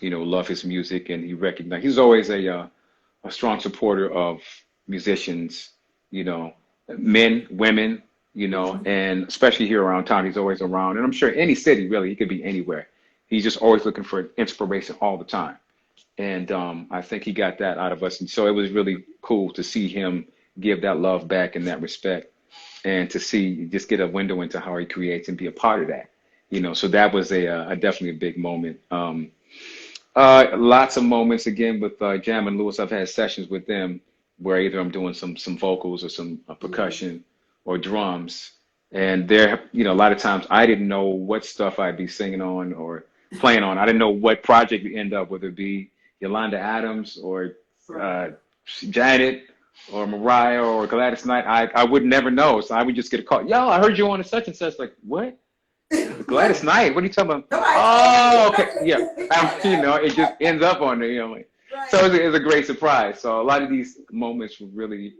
love his music, and he's always a strong supporter of musicians, men, women, and especially here around town. He's always around, and I'm sure any city really, he could be anywhere. He's just always looking for inspiration all the time, and I think he got that out of us, and so it was really cool to see him give that love back and that respect, and to just get a window into how he creates and be a part of that. So that was a definitely a big moment. Lots of moments again with Jam and Lewis. I've had sessions with them where either I'm doing some vocals or some percussion or drums, and a lot of times I didn't know what stuff I'd be singing on or playing on. I didn't know what project we end up, whether it be Yolanda Adams or Janet or Mariah or Gladys Knight. I would never know, so I would just get a call. Yo, I heard you on a such and such. Like, what? Gladys Knight, what are you talking about? Oh, okay, yeah. It just ends up on there. Right. So it's a great surprise. So a lot of these moments were really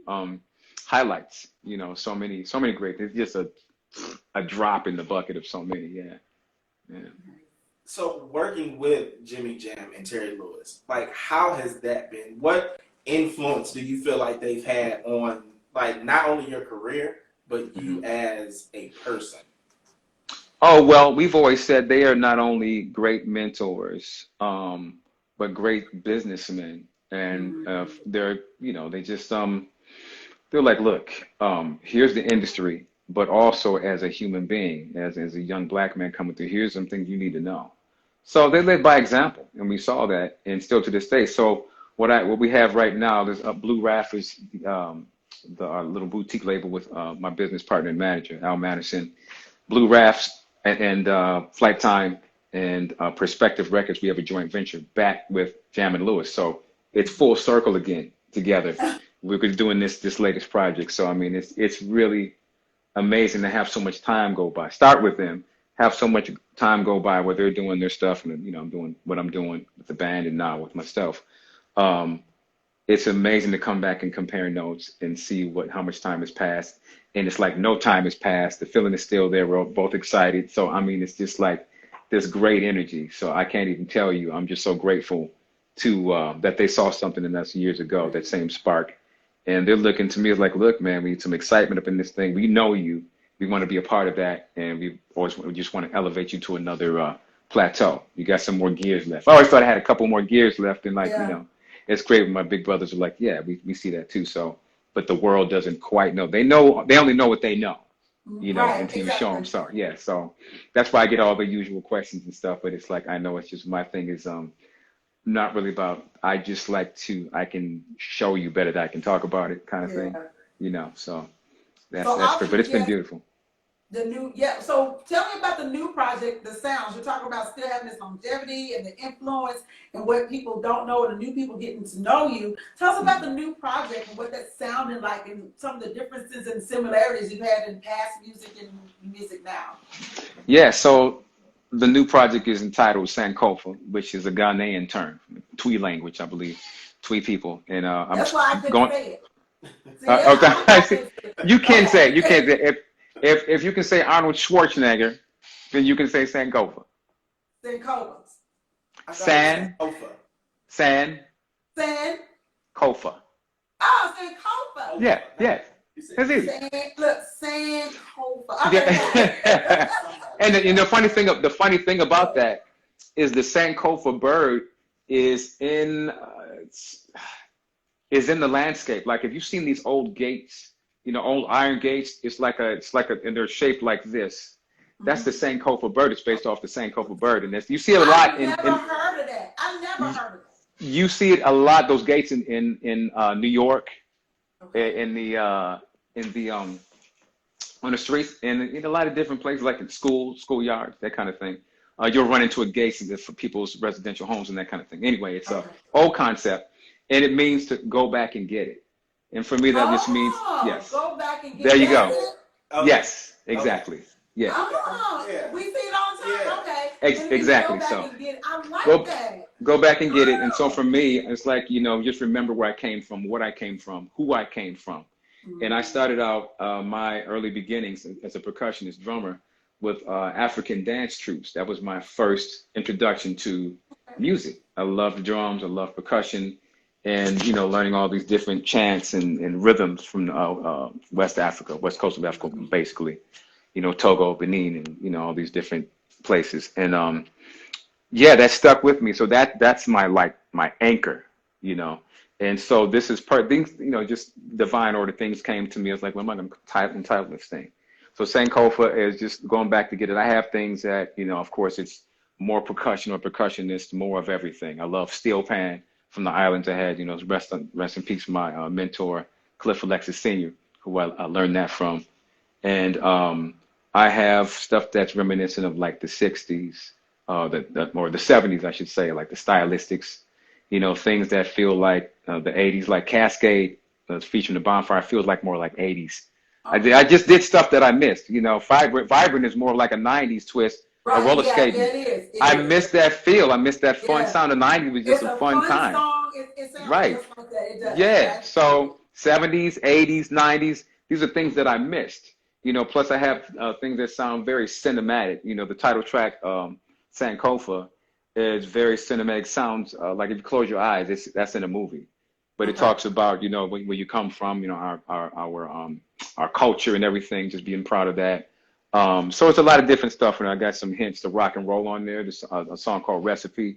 highlights. So many great. It's just a drop in the bucket of so many. Yeah. So working with Jimmy Jam and Terry Lewis, like, how has that been? What influence do you feel like they've had on, like, not only your career but you as a person? Oh, well, we've always said they are not only great mentors, but great businessmen. And they're, they just, they're like, look, here's the industry, but also as a human being, as a young black man coming through, here's some things you need to know. So they led by example, and we saw that, and still to this day. So what we have right now, there's Blue Rafters, our little boutique label with my business partner and manager, Al Madison. Blue Rafts and Flight Time and Perspective Records, we have a joint venture back with Jam and Lewis. So it's full circle again together. we're doing this latest project. So I mean, it's really amazing to have so much time go by. Start with them, have so much time go by where they're doing their stuff, and you know, I'm doing what I'm doing with the band and now with myself. Um, it's amazing to come back and compare notes and see how much time has passed. And it's like no time has passed. The feeling is still there. We're both excited. So I mean, it's just like this great energy. So I can't even tell you. I'm just so grateful to that they saw something in us years ago, that same spark. And they're looking to me like, look, man, we need some excitement up in this thing. We know you. We want to be a part of that. And we just want to elevate you to another plateau. You got some more gears left. I always thought I had a couple more gears left. And like, you know, it's great when my big brothers are like, yeah, we see that too. So, but the world doesn't quite know. They only know what they know, you know, until you show them. So, yeah. So that's why I get all the usual questions and stuff. But it's like, I know it's just my thing is, not really about, I just like I can show you better than I can talk about it kind of thing, you know, so that's great, but it's been beautiful. So tell me about the new project, the sounds. You're talking about still having this longevity and the influence and what people don't know and the new people getting to know you. Tell us about the new project and what that's sounding like and some of the differences and similarities you've had in past music and music now. Yeah, so the new project is entitled Sankofa, which is a Ghanaian term, Twi language, I believe, Twi people. And that's why I couldn't say it. Okay. You can say it. You can say it. If you can say Arnold Schwarzenegger, then you can say Sankofa. Sankofa. Kofa. Oh, Sankofa. Yeah, yeah. That's easy. Sankofa. Yeah. And the funny thing about that is the Sankofa bird is in the landscape. Like if you've seen these old gates, you know, old iron gates, and they're shaped like this. That's the Sankofa bird. It's based off the Sankofa bird, and you see it a lot. I've never heard of that. You see it a lot. Those gates in New York, on the streets, and in a lot of different places, like in schoolyards, that kind of thing. You'll run into a gate for people's residential homes and that kind of thing. Anyway, it's an old concept, and it means to go back and get it. And for me, that just means, yes. Go back and get there you it. go. Okay. Yes, exactly. Okay. Yeah. We see it all the time. Okay. Exactly. So I like that. Go back and get it. And so for me, it's like, you know, just remember where I came from, what I came from, who I came from. And I started out my early beginnings as a percussionist drummer with African dance troupes. That was my first introduction to music. I loved drums. I loved percussion. And, you know, learning all these different chants and rhythms from West Coast of Africa, basically, you know, Togo, Benin, and, you know, all these different places. And, yeah, that stuck with me. So that's my anchor, you know. And so this is things, you know, just divine order. Things came to me. I was like, what am I going to entitle this thing? So Sankofa is just going back to get it. I have things that, you know, of course, it's more percussion or percussionist, more of everything. I love steel pan. From the islands I had, you know, rest in peace, my mentor, Cliff Alexis Sr., who I learned that from. And I have stuff that's reminiscent of like the 60s, or the 70s, I should say, like the stylistics, you know, things that feel like the 80s, like Cascade, featuring the Bonfire, feels like more like 80s. I just did stuff that I missed, you know. Vibrant is more like a 90s twist. Right, roller skating. It I miss that feel. I miss that fun sound. The 90s was just a fun time. Song. It sounds right. Just like that. It does. Yeah. So 70s, 80s, 90s, these are things that I missed. You know, plus I have things that sound very cinematic. You know, the title track, Sankofa, is very cinematic. Sounds like if you close your eyes, that's in a movie. But it talks about, you know, where you come from, you know, our culture and everything, just being proud of that. So it's a lot of different stuff, and I got some hints to rock and roll on there. There's a song called Recipe,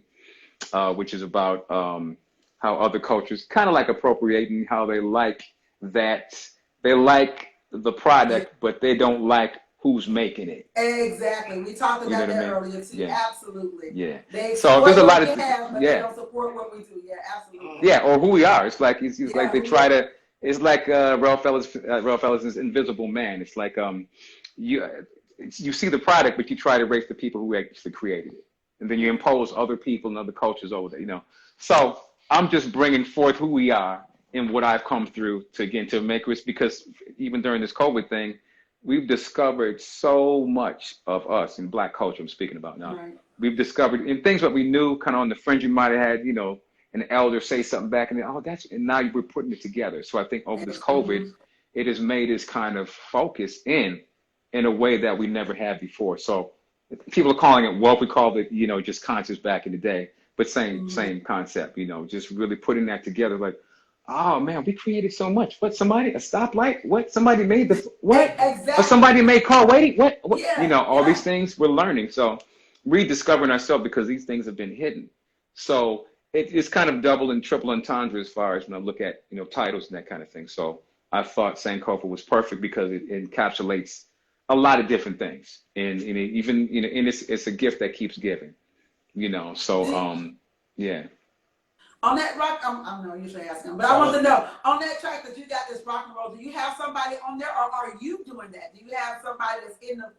which is about how other cultures kind of like appropriating how they like the product, but they don't like who's making it. Exactly. We talked about that earlier too. Yeah. Absolutely. Yeah. So there's a lot of but they don't support what we do. Yeah, absolutely. Yeah, or who we are. It's like it's like they try to. It's like Ralph Ellis' Invisible Man. It's like you see the product, but you try to erase the people who actually created it, and then you impose other people and other cultures over there. You know. So I'm just bringing forth who we are in what I've come through to make us, because even during this COVID thing, we've discovered so much of us in Black culture. I'm speaking about now. Right. We've discovered in things that we knew kind of on the fringe. You might have had, an elder say something back, and then, and now we're putting it together. So I think over this COVID, it has made us kind of focus in a way that we never had before. So people are calling it woke. We called it, just conscious back in the day, but same concept. Just really putting that together. Like, oh man, we created so much. What, somebody, a stoplight? What, somebody made what? Exactly. Or somebody made car waiting? What? Yeah, all these things we're learning. So rediscovering ourselves, because these things have been hidden. So it's kind of double and triple entendre as far as when I look at, titles and that kind of thing. So I thought Sankofa was perfect because it encapsulates a lot of different things. And even, and it's a gift that keeps giving, so, yeah. On that rock, I'm not usually asking, but I want to know, on that track that you got this rock and roll, do you have somebody on there, or are you doing that? Do you have somebody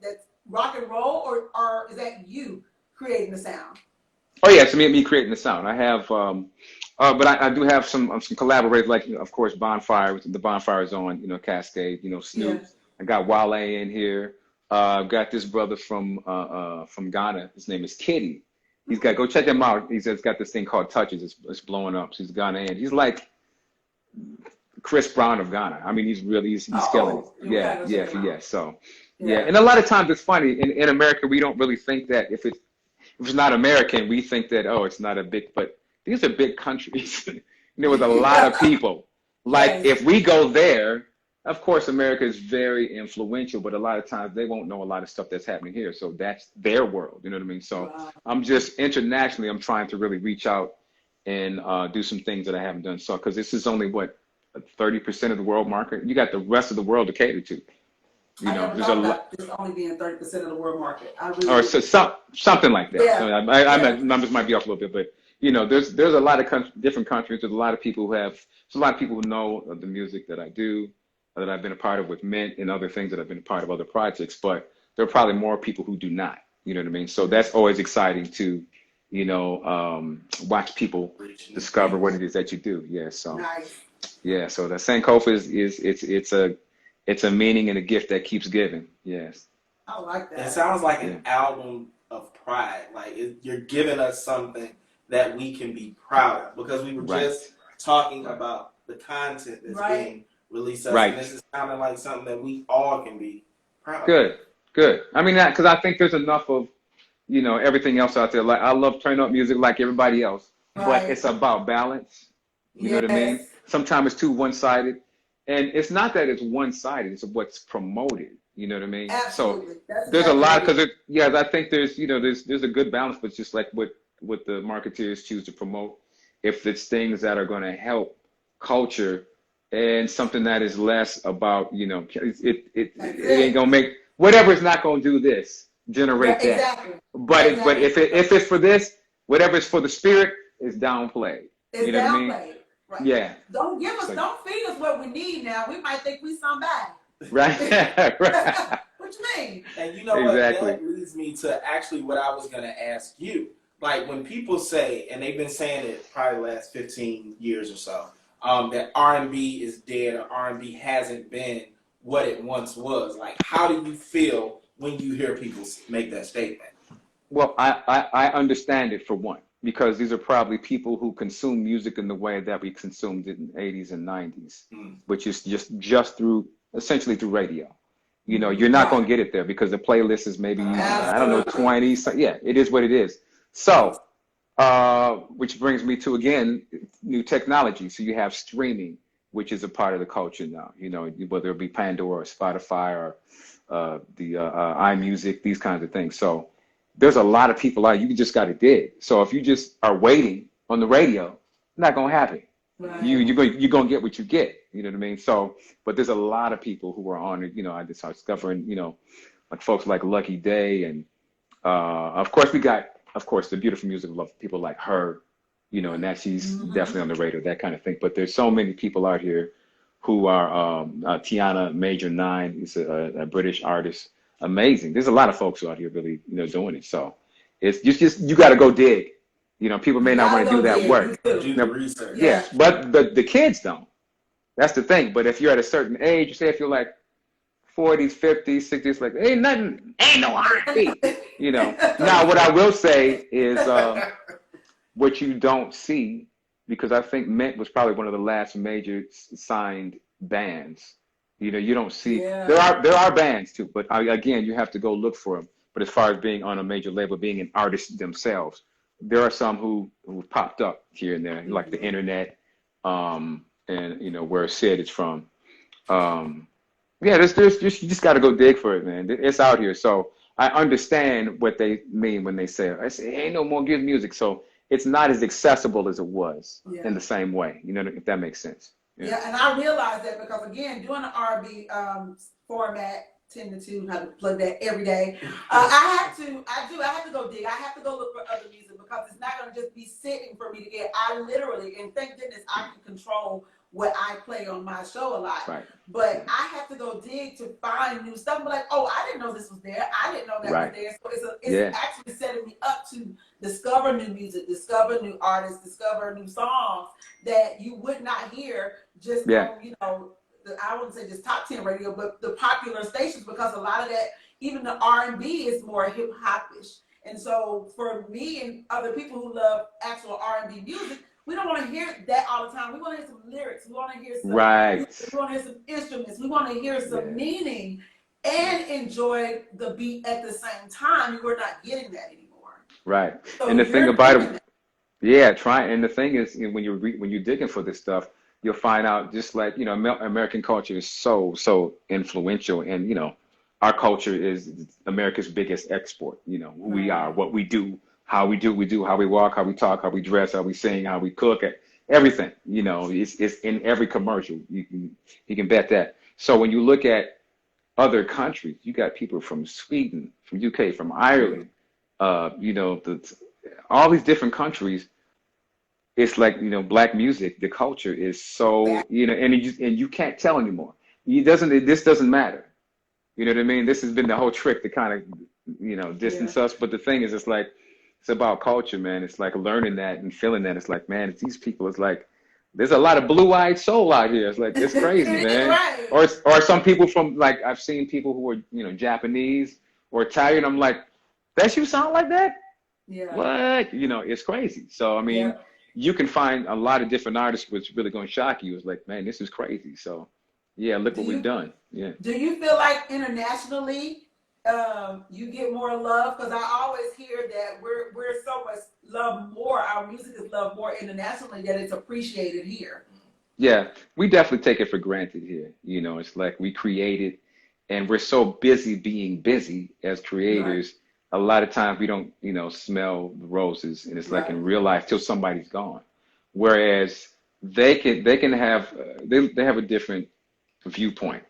that's rock and roll, or is that you creating the sound? Oh yeah, it's me creating the sound. I have, but I do have some collaborators, like, of course, Bonfire. The Bonfire's on, Cascade, Snoop. Yeah. I got Wale in here. I've got this brother from Ghana. His name is Kitty. He's got, go check him out. He's got this thing called Touches. It's blowing up. So he's Ghanaian. He's like Chris Brown of Ghana. I mean, he's killing it. Yeah. So yeah, and a lot of times it's funny in America, we don't really think that if it's not American, we think that, it's not a big, but these are big countries. With a lot of people. Like, if we go there, of course, America is very influential, but a lot of times they won't know a lot of stuff that's happening here. So that's their world. You know what I mean? So I'm just internationally, I'm trying to really reach out and do some things that I haven't done. So, because this is only 30% of the world market. You got the rest of the world to cater to. There's a lot. Just only being 30% of the world market. Or something like that. Yeah. My numbers might be off a little bit, but there's a lot of different countries. There's a lot of people there's a lot of people who know the music that I do, that I've been a part of with Mint and other things that I've been a part of other projects. But there are probably more people who do not. You know what I mean? So that's always exciting to, watch people discover what it is that you do. Yeah. So nice. Yeah. So the Sankofa it's a meaning and a gift that keeps giving. Yes. I like that. It sounds like an album of pride. Like you're giving us something that we can be proud of, because we were just talking about the content that's being released. And this is sounding like something that we all can be proud of. Good. I mean, because I think there's enough of, everything else out there. Like, I love turn up music like everybody else, but it's about balance. You know what I mean? Sometimes it's too one-sided. And it's not that it's one-sided, it's what's promoted. You know what I mean? Absolutely. So there's a lot, because I think there's a good balance, but just like what the marketeers choose to promote. If it's things that are going to help culture and something that is less about, it ain't gonna make whatever is not gonna do this, generate that. Exactly. But if it's for this, whatever is for the spirit is downplayed. It's you know downplayed. what I mean? Right. Yeah. Don't feed us what we need now. We might think we somebody. Right. What you mean? And you know what? That leads me to actually what I was going to ask you. Like, when people say, and they've been saying it probably the last 15 years or so, that R&B is dead, or R&B hasn't been what it once was. Like, how do you feel when you hear people make that statement? Well, I understand it, for one, because these are probably people who consume music in the way that we consumed it in the 80s and 90s, which is just essentially through radio. You're not going to get it there because the playlist is maybe, I don't know, 20. So, yeah, it is what it is. So, which brings me to, again, new technology. So you have streaming, which is a part of the culture now, whether it be Pandora or Spotify or the iMusic, these kinds of things. So there's a lot of people out, you just got to dig. So if you just are waiting on the radio, not going to happen. Right. You're going to get what you get. You know what I mean? So, but there's a lot of people who are on it. I just started discovering, like folks like Lucky Day. And of course, we got, the beautiful music of people like her, and that she's definitely on the radar, that kind of thing. But there's so many people out here who are, Tiana Major 9 is a British artist. Amazing. There's a lot of folks out here really, doing it. So it's just you got to go dig. People may not want to do that work. Do the research. Yeah, but the kids don't. That's the thing. But if you're at a certain age, you say if you're like 40s, 50s, 60s, like ain't no R&B. You know. Now, what I will say is what you don't see, because I think Mint was probably one of the last major signed bands. You know, you don't see there are bands too, but again, you have to go look for them. But as far as being on a major label, being an artist themselves, there are some who popped up here and there, like the internet, and you know where Sid is from. Yeah, there's just you just got to go dig for it, man. It's out here, so I understand what they mean when they say, "I say ain't no more good music." So it's not as accessible as it was in the same way. You know, if that makes sense. Yeah, and I realized that because again, doing the R&B format, 10 to 2, have to plug that every day. I have to go dig. I have to go look for other music because it's not going to just be sitting for me to get. I literally, and thank goodness I can control what I play on my show a lot. Right. But I have to go dig to find new stuff. But like, oh, I didn't know this was there. I didn't know that was there. So it's actually setting me up to discover new music, discover new artists, discover new songs that you would not hear just on, you know, I wouldn't say just top 10 radio, but the popular stations, because a lot of that, even the R&B is more hip hopish. And so for me and other people who love actual R&B music, we don't want to hear that all the time. We want to hear some lyrics. We want to hear some music. We want to hear some instruments. We want to hear some meaning and enjoy the beat at the same time. We're not getting that anymore. Right. So and the thing about it, and the thing is, you know, when you're digging for this stuff, you'll find out just like, you know, American culture is so influential, and you know, our culture is America's biggest export. You know, who we are, what we do, how we walk, how we talk, how we dress, how we sing, how we cook, everything. You know, it's in every commercial. You can bet that. So when you look at other countries, you got people from Sweden, from UK, from Ireland, you know, all these different countries. It's like, you know, black music, the culture is so, you know, and you can't tell anymore. This doesn't matter. You know what I mean? This has been the whole trick to kind of, you know, distance us. But the thing is, it's like, it's about culture, man. It's like learning that and feeling that. It's like, man, it's these people. It's like, there's a lot of blue-eyed soul out here. It's like, it's crazy, man. Or some people from, like, I've seen people who are, you know, Japanese or Italian. I'm like, that you sound like that? Yeah. What? You know, it's crazy. So, I mean, you can find a lot of different artists, which really going to shock you. It's like, man, this is crazy. So, yeah, look what we've done. Yeah. Do you feel like internationally you get more love? Because I always hear that we're so much loved more. Our music is loved more internationally that it's appreciated here. Yeah, we definitely take it for granted here. You know, it's like we created, and we're so busy being busy as creators. Right. A lot of times we don't, you know, smell the roses, and it's like in real life till somebody's gone. Whereas they can have they have a different viewpoint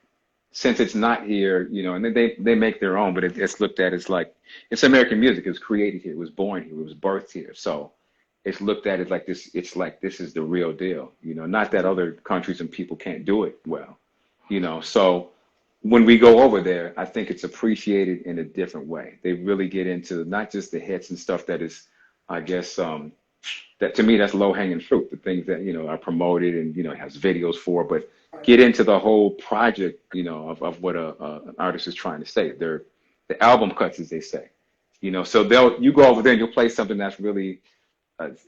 since it's not here, you know, and they make their own, but it's looked at as like it's American music. It was created here, it was born here, it was birthed here, so it's looked at as like this. It's like this is the real deal, you know. Not that other countries and people can't do it well, you know. So when we go over there, I think it's appreciated in a different way. They really get into not just the hits and stuff that is, I guess, that to me, that's low-hanging fruit, the things that, you know, are promoted and, you know, has videos for, but get into the whole project, you know, of what an artist is trying to say. They're the album cuts, as they say, you know. So you go over there and you'll play something that's really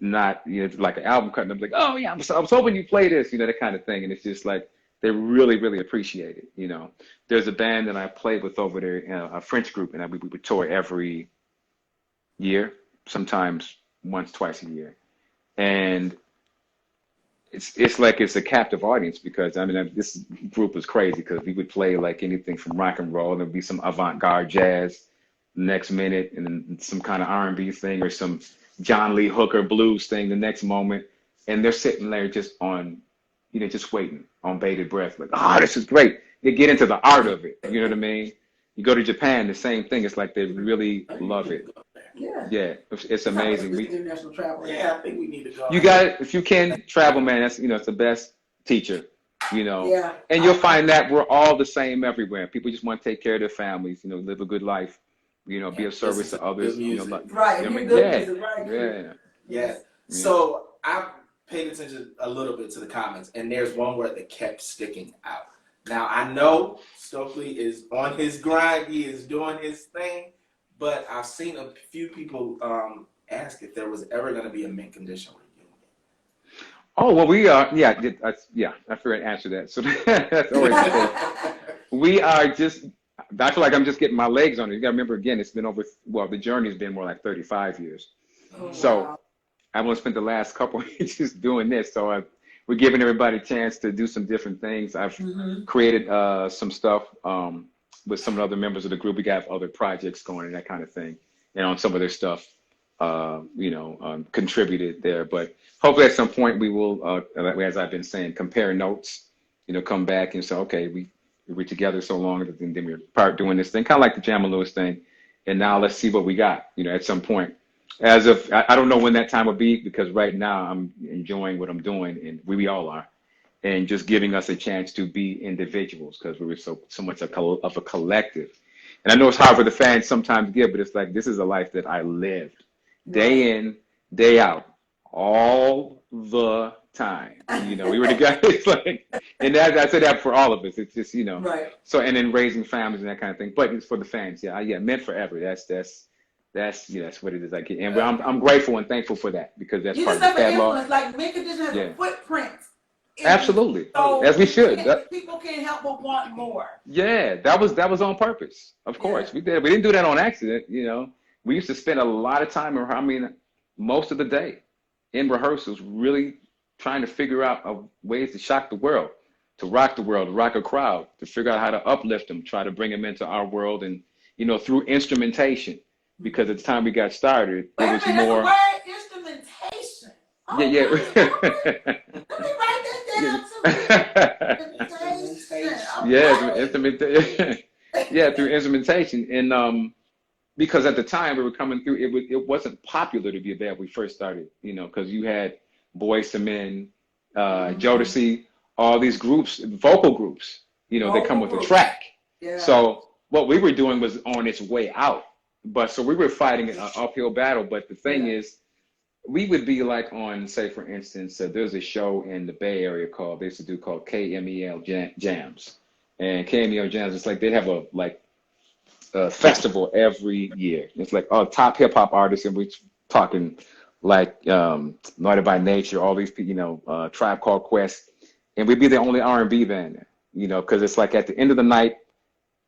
not, you know, like an album cut, and I'm like, oh yeah, I was hoping you play this, you know, that kind of thing. And it's just like, they really, really appreciate it. You know, there's a band that I played with over there, a French group, and we would tour every year, sometimes once, twice a year. And it's like it's a captive audience because, I mean, this group was crazy because we would play like anything from rock and roll. There'd be some avant-garde jazz next minute, and then some kind of R&B thing or some John Lee Hooker blues thing the next moment. And they're sitting there just on, you know, just waiting on bated breath, like, oh, this is great. They get into the art of it. You know what I mean? You go to Japan, the same thing. It's like they really love it. Yeah, it's amazing. International travel. Yeah, I think we need to go. You got it. If you can travel, man, that's, you know, it's the best teacher. You know, and you'll find that we're all the same everywhere. People just want to take care of their families. You know, live a good life. You know, be of service to others. You know, right? You know, yeah. So paid attention a little bit to the comments, and there's one word that kept sticking out. Now, I know Stokley is on his grind. He is doing his thing. But I've seen a few people ask if there was ever going to be a mint condition reunion. Oh, well, we are, I figured I'd answer that. So that's always the case. We are just, I feel like I'm just getting my legs on it. You got to remember, again, it's been over, well, the journey's been more like 35 years. Oh, So wow. I've only spent the last couple of years just doing this. So we're giving everybody a chance to do some different things. I've created some stuff with some of the other members of the group. We got other projects going and that kind of thing. And on some of their stuff, contributed there. But hopefully at some point we will, as I've been saying, compare notes, come back and say, okay, we're together so long, and then we're part doing this thing, kind of like the Jam and Lewis thing. And now let's see what we got, at some point. As of, I don't know when that time will be, because right now I'm enjoying what I'm doing, and we all are, and just giving us a chance to be individuals, because we were so much of a collective. And I know it's hard for the fans sometimes to get, but it's like, this is a life that I lived day in, day out, all the time. We were together. It's like, and I say that for all of us. It's just, Right. So, and then raising families and that kind of thing. But it's for the fans. Yeah, meant forever. That's what it is. And I'm grateful and thankful for that, because that's part of the catalog. Like mint condition has a footprint. Absolutely, so as we should. People can't help but want more. Yeah, that was on purpose. Of course, we did. We didn't do that on accident. We used to spend a lot of time, most of the day in rehearsals, really trying to figure out ways to shock the world, to rock the world, to rock a crowd, to figure out how to uplift them, try to bring them into our world, and through instrumentation. Because at the time we got started, it was more. Instrumentation. Yeah. Let me write that down too. Instrumentation. Yeah, through instrumentation. And because at the time we were coming through, it wasn't popular to be a band when we first started, because you had Boyz II Men, Jodeci, all these groups, vocal groups, they come with a track. Yeah. So what we were doing was on its way out. But so we were fighting an uphill battle. But the thing is, we would be like on, say, for instance, there's a show in the Bay Area called KMEL Jams. And KMEL Jams, it's like they have a festival every year. It's like top hip hop artists, and we're talking like Naughty by Nature, all these people, Tribe Called Quest, and we'd be the only R&B band there, because it's like at the end of the night,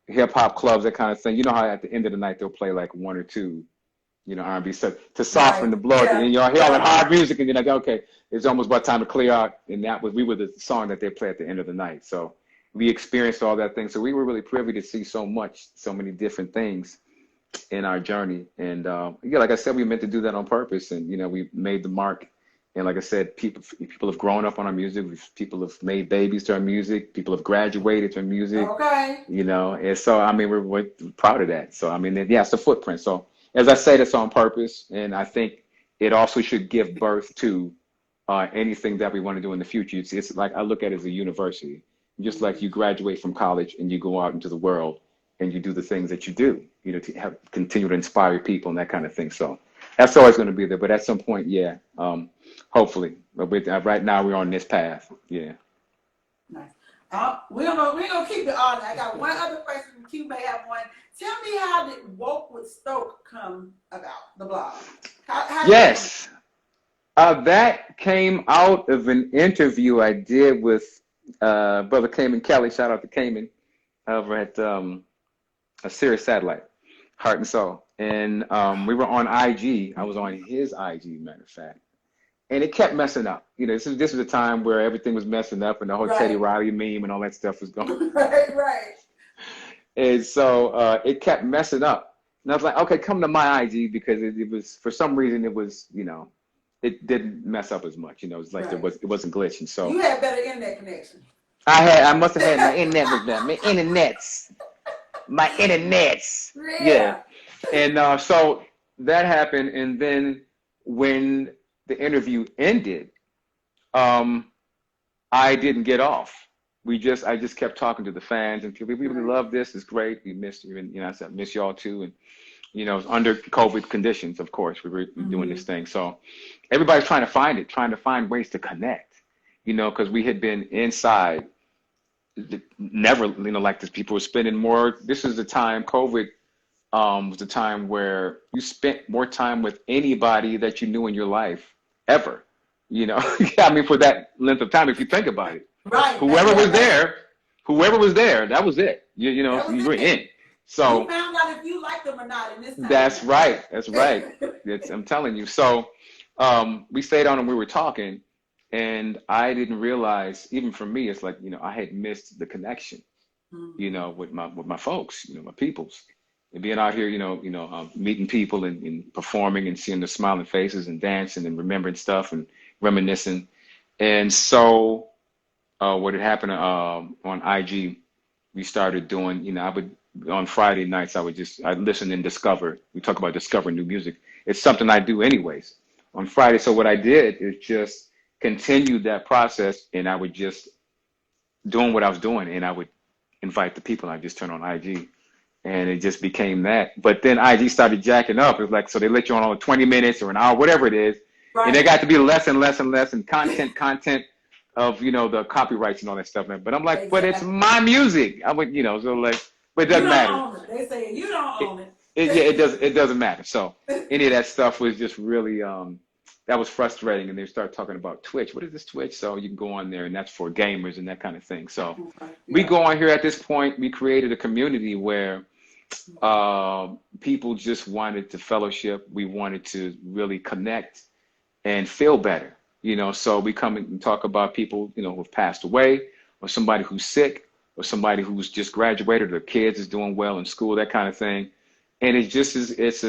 hip hop clubs, that kind of thing. How at the end of the night they'll play like one or two, R&B stuff to soften the blow. And y'all hear all that hard music, and you're like, okay, it's almost about time to clear out. And we were the song that they play at the end of the night. So we experienced all that thing. So we were really privy to see so many different things in our journey. And like I said, we meant to do that on purpose. And we made the mark. And like I said, people have grown up on our music. People have made babies to our music. People have graduated to our music. Okay. And so we're proud of that. So it's a footprint. So as I say, that's on purpose, and I think it also should give birth to anything that we want to do in the future. It's like I look at it as a university, just like you graduate from college and you go out into the world and you do the things that you do, to continue to inspire people and that kind of thing. So that's always going to be there. But at some point, hopefully. But right now we're on this path. Yeah. Nice. We're gonna keep it on. I got one other question. You may have one. Tell me, how did Woke with Stoke come about, the blog? Yes. That came out of an interview I did with Brother Cayman Kelly. Shout out to Cayman over at a Sirius Satellite, Heart and Soul. And we were on IG. I was on his IG, matter of fact. And it kept messing up. This was a time where everything was messing up, and the whole Teddy Riley meme and all that stuff was going. Right. And so it kept messing up. And I was like, okay, come to my IG, because it was, for some reason, it was, it didn't mess up as much. It was like it wasn't glitching. So you had better internet connection. I must have had my internet was better. My internets. Yeah. And so that happened, and then when the interview ended, I didn't get off. I just kept talking to the fans, and people, we really love this. It's great. We missed you, and I said, I miss y'all too. under COVID conditions, of course, we were doing this thing. So everybody's trying to find ways to connect, because we had been inside, never, like this. People were spending more. This is the time, COVID was the time where you spent more time with anybody that you knew in your life ever, I mean, for that length of time, if you think about it. Right. Whoever was there, that was it. You were in. So you found out if you liked them or not in this time. That's right. I'm telling you. So we stayed on and we were talking, and I didn't realize, even for me, it's like, I had missed the connection, with my folks, my peoples, and being out here, meeting people and performing and seeing the smiling faces and dancing and remembering stuff and reminiscing. And so what had happened on IG, we started doing, on Friday nights, I'd listen and discover. We talk about discovering new music. It's something I do anyways on Friday. So what I did is just continue that process, and I would just doing what I was doing, and I would invite the people. I just turn on IG, and it just became that. But then IG started jacking up. It was like, so they let you on 20 minutes or an hour, whatever it is, right. And they got to be less and less and less, and content of the copyrights and all that stuff, man. But I'm like, exactly. But it's my music. I would, so like. But it doesn't matter. They say you don't own it. It doesn't matter. So any of that stuff was just really that was frustrating. And they start talking about Twitch. What is this Twitch? So you can go on there, and that's for gamers and that kind of thing. So we go on here at this point. We created a community where people just wanted to fellowship. We wanted to really connect and feel better. So we come and talk about people who've passed away, or somebody who's sick, or somebody who's just graduated, or their kids is doing well in school, that kind of thing. And it just is, it's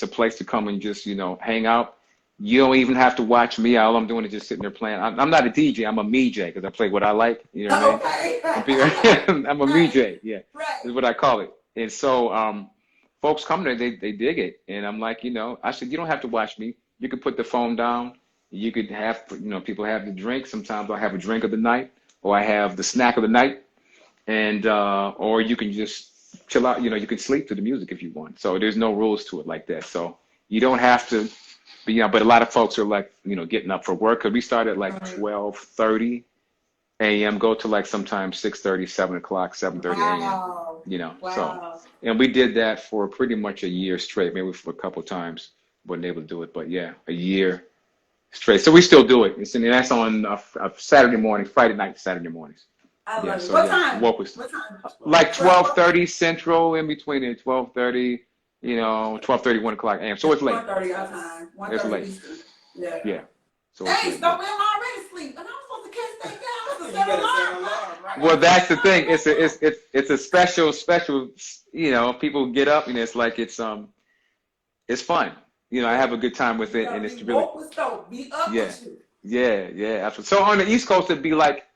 a place to come and just, hang out. You don't even have to watch me. All I'm doing is just sitting there playing. I'm not a DJ, I'm a me-jay, because I play what I like. You know what I mean? I'm a me-jay, yeah. Right. Is what I call it. And so folks come there, they dig it. And I'm like, I said, you don't have to watch me. You could put the phone down. You could have, people have the drink. Sometimes I'll have a drink of the night, or I have the snack of the night. And or you can just chill out, you can sleep to the music if you want. So there's no rules to it like that. So you don't have to be, but a lot of folks are like, getting up for work, because we start at like 12:30 a.m., go to like sometimes 6:30, 7 o'clock, 7:30 a.m. Wow. So, and we did that for pretty much a year straight. Maybe for a couple of times wasn't able to do it, but yeah, a year straight. So we still do it. And that's on a Saturday morning, Friday night, Saturday mornings. I love it. So, what time? What time? Like 12:30 Central, in between it, 12:30, 12:30, 1 o'clock a.m. So it's late. 1:30 our time. 1:30 it's late. Eastern. Yeah. Yeah. So hey, Stoke, I'm already asleep, and I'm supposed to catch that down. It's a 7 alarm. Right? Well, that's the thing. It's a special. People get up, and it's like it's fun. I have a good time with it, and it's really. Be up with you. Yeah, absolutely. So on the East Coast, it'd be like.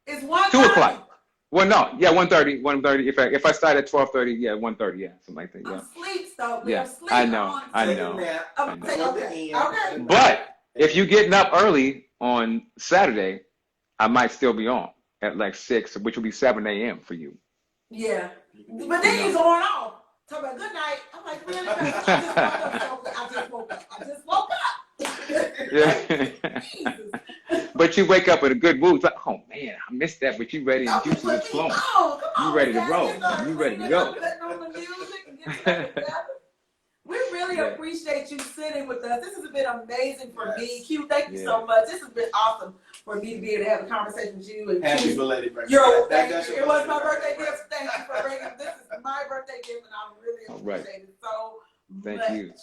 It's 1:30. 2 o'clock. Well, no, yeah, 1:30. 1:30. If I start at 12:30, yeah, 1:30, yeah, something like that. Yeah. I'm sleep, Stoke. Yeah, I know. Okay. But if you're getting up early on Saturday, I might still be on at like 6, which will be 7 a.m. for you. Yeah, but then you're going off. Talk about good night. I'm like, really? I just woke up. Yeah. But you wake up in a good mood. It's like, oh man, I missed that. But you ready and juices is flowing. You ready to roll. You ready to go. We really appreciate you sitting with us. This has been amazing for me. Q, thank you so much. This has been awesome for me to be able to have a conversation with you. And happy belated birthday. It was my birthday gift. Thank you for bringing this is my birthday gift, and I really appreciate it so much. Thank you.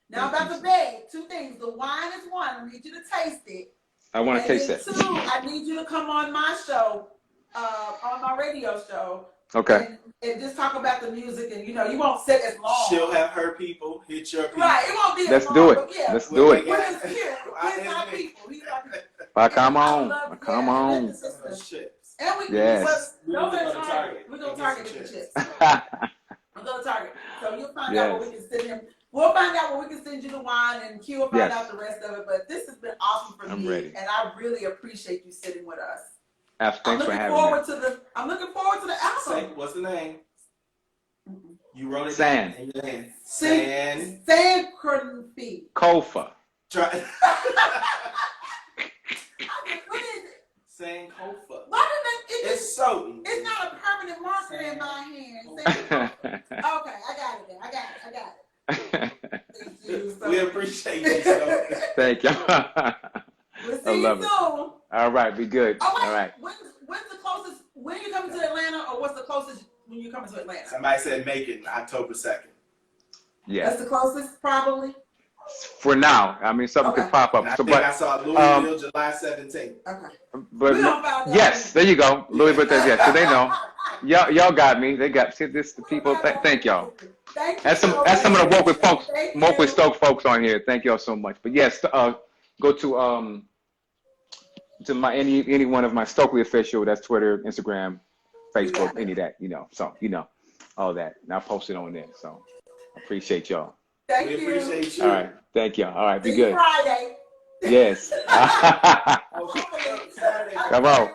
Now about the bag, 2 things. The wine is 1. I need you to taste it. I want to taste it. 2, I need you to come on my show, on my radio show. Okay. And just talk about the music, and you won't sit as long. She'll have her people hit your people. Right, it won't be Let's as long. do it. But yeah, Let's do it. He's our people. He's our people. Come on. Come on. And we yes. We're going to target the chips. We're going to target. So you'll find out what we can send him. We'll find out where we can send you the wine, and Q will find out the rest of it. But this has been awesome for me, ready. and I really appreciate you sitting with us. Thanks for having me. I'm looking forward to the album. What's the name? You wrote it San. down in your hand. San. Sankofa. Kofa. Try. What is it? Sankofa. Why did it? It's so. It's not a permanent marker in my hand. Okay, I got it. I got it. We appreciate you so much. Thank you. We'll see you soon. All right, be good. Oh, wait, all right. When's the closest? When you coming to Atlanta, or what's the closest when you coming to Atlanta? Somebody said Macon, October 2nd. Yeah. That's the closest, probably. For now, I mean, something could pop up. And I so, think but I saw Louisville July 17th. Okay. But yes, there you go, Louisville. Yes, so they know. Y'all got me. They got this. The people. Thank y'all. Thank you. That's some of the woke with Stoke folks on here. Thank y'all so much. But yes, go to my any one of my Stokley official. That's Twitter, Instagram, Facebook, any of that. So all that. And I'll post it on there. So I appreciate y'all. Thank We you. appreciate you. All right, thank you. All right, be See good. you Friday. Yes. Come on. All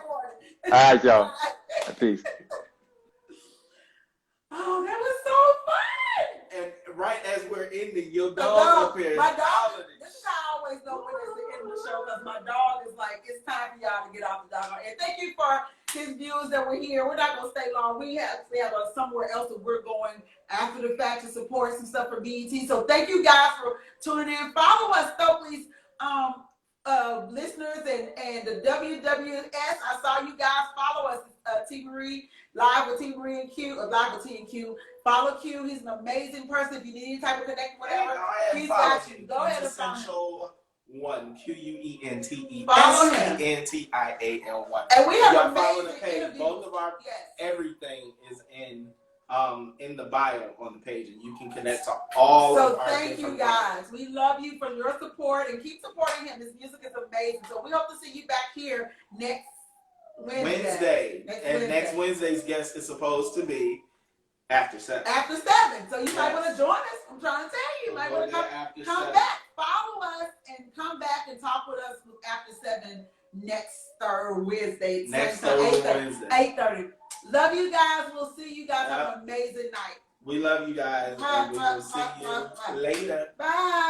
right, y'all. Peace. Oh, that was so fun. And right as we're ending, your dog appears. My dog. This is how I always know when it's the end of the show, because my dog is like, it's time for y'all to get off the dog. And thank you for his views that were here. We're not gonna stay long. We have somewhere else that we're going after the fact to support some stuff for BET. So thank you guys for tuning in. Follow us, Stokley's listeners and the WWS. I saw you guys. Follow us, T Marie, live with T Marie and Q, live with T and Q. Follow Q. He's an amazing person. If you need any type of connection, whatever, he's got you. Go ahead and follow him. One QUENTE Follow him. SENTIALY. And we have y'all follow the amazing page. interviews. Both of our everything is in the bio on the page, and you can connect to all of our. So thank you guys. We love you for your support, and keep supporting him. His music is amazing. So we hope to see you back here next Wednesday. Next Wednesday's guest is supposed to be after 7. After 7. So you might want to join us. I'm trying to tell you. You might want to come back. Follow us and come back and talk with us after 7 next Wednesday. Next Wednesday. 8:30. Love you guys. We'll see you guys. Have an amazing night. We love you guys. And we will see you later. Bye.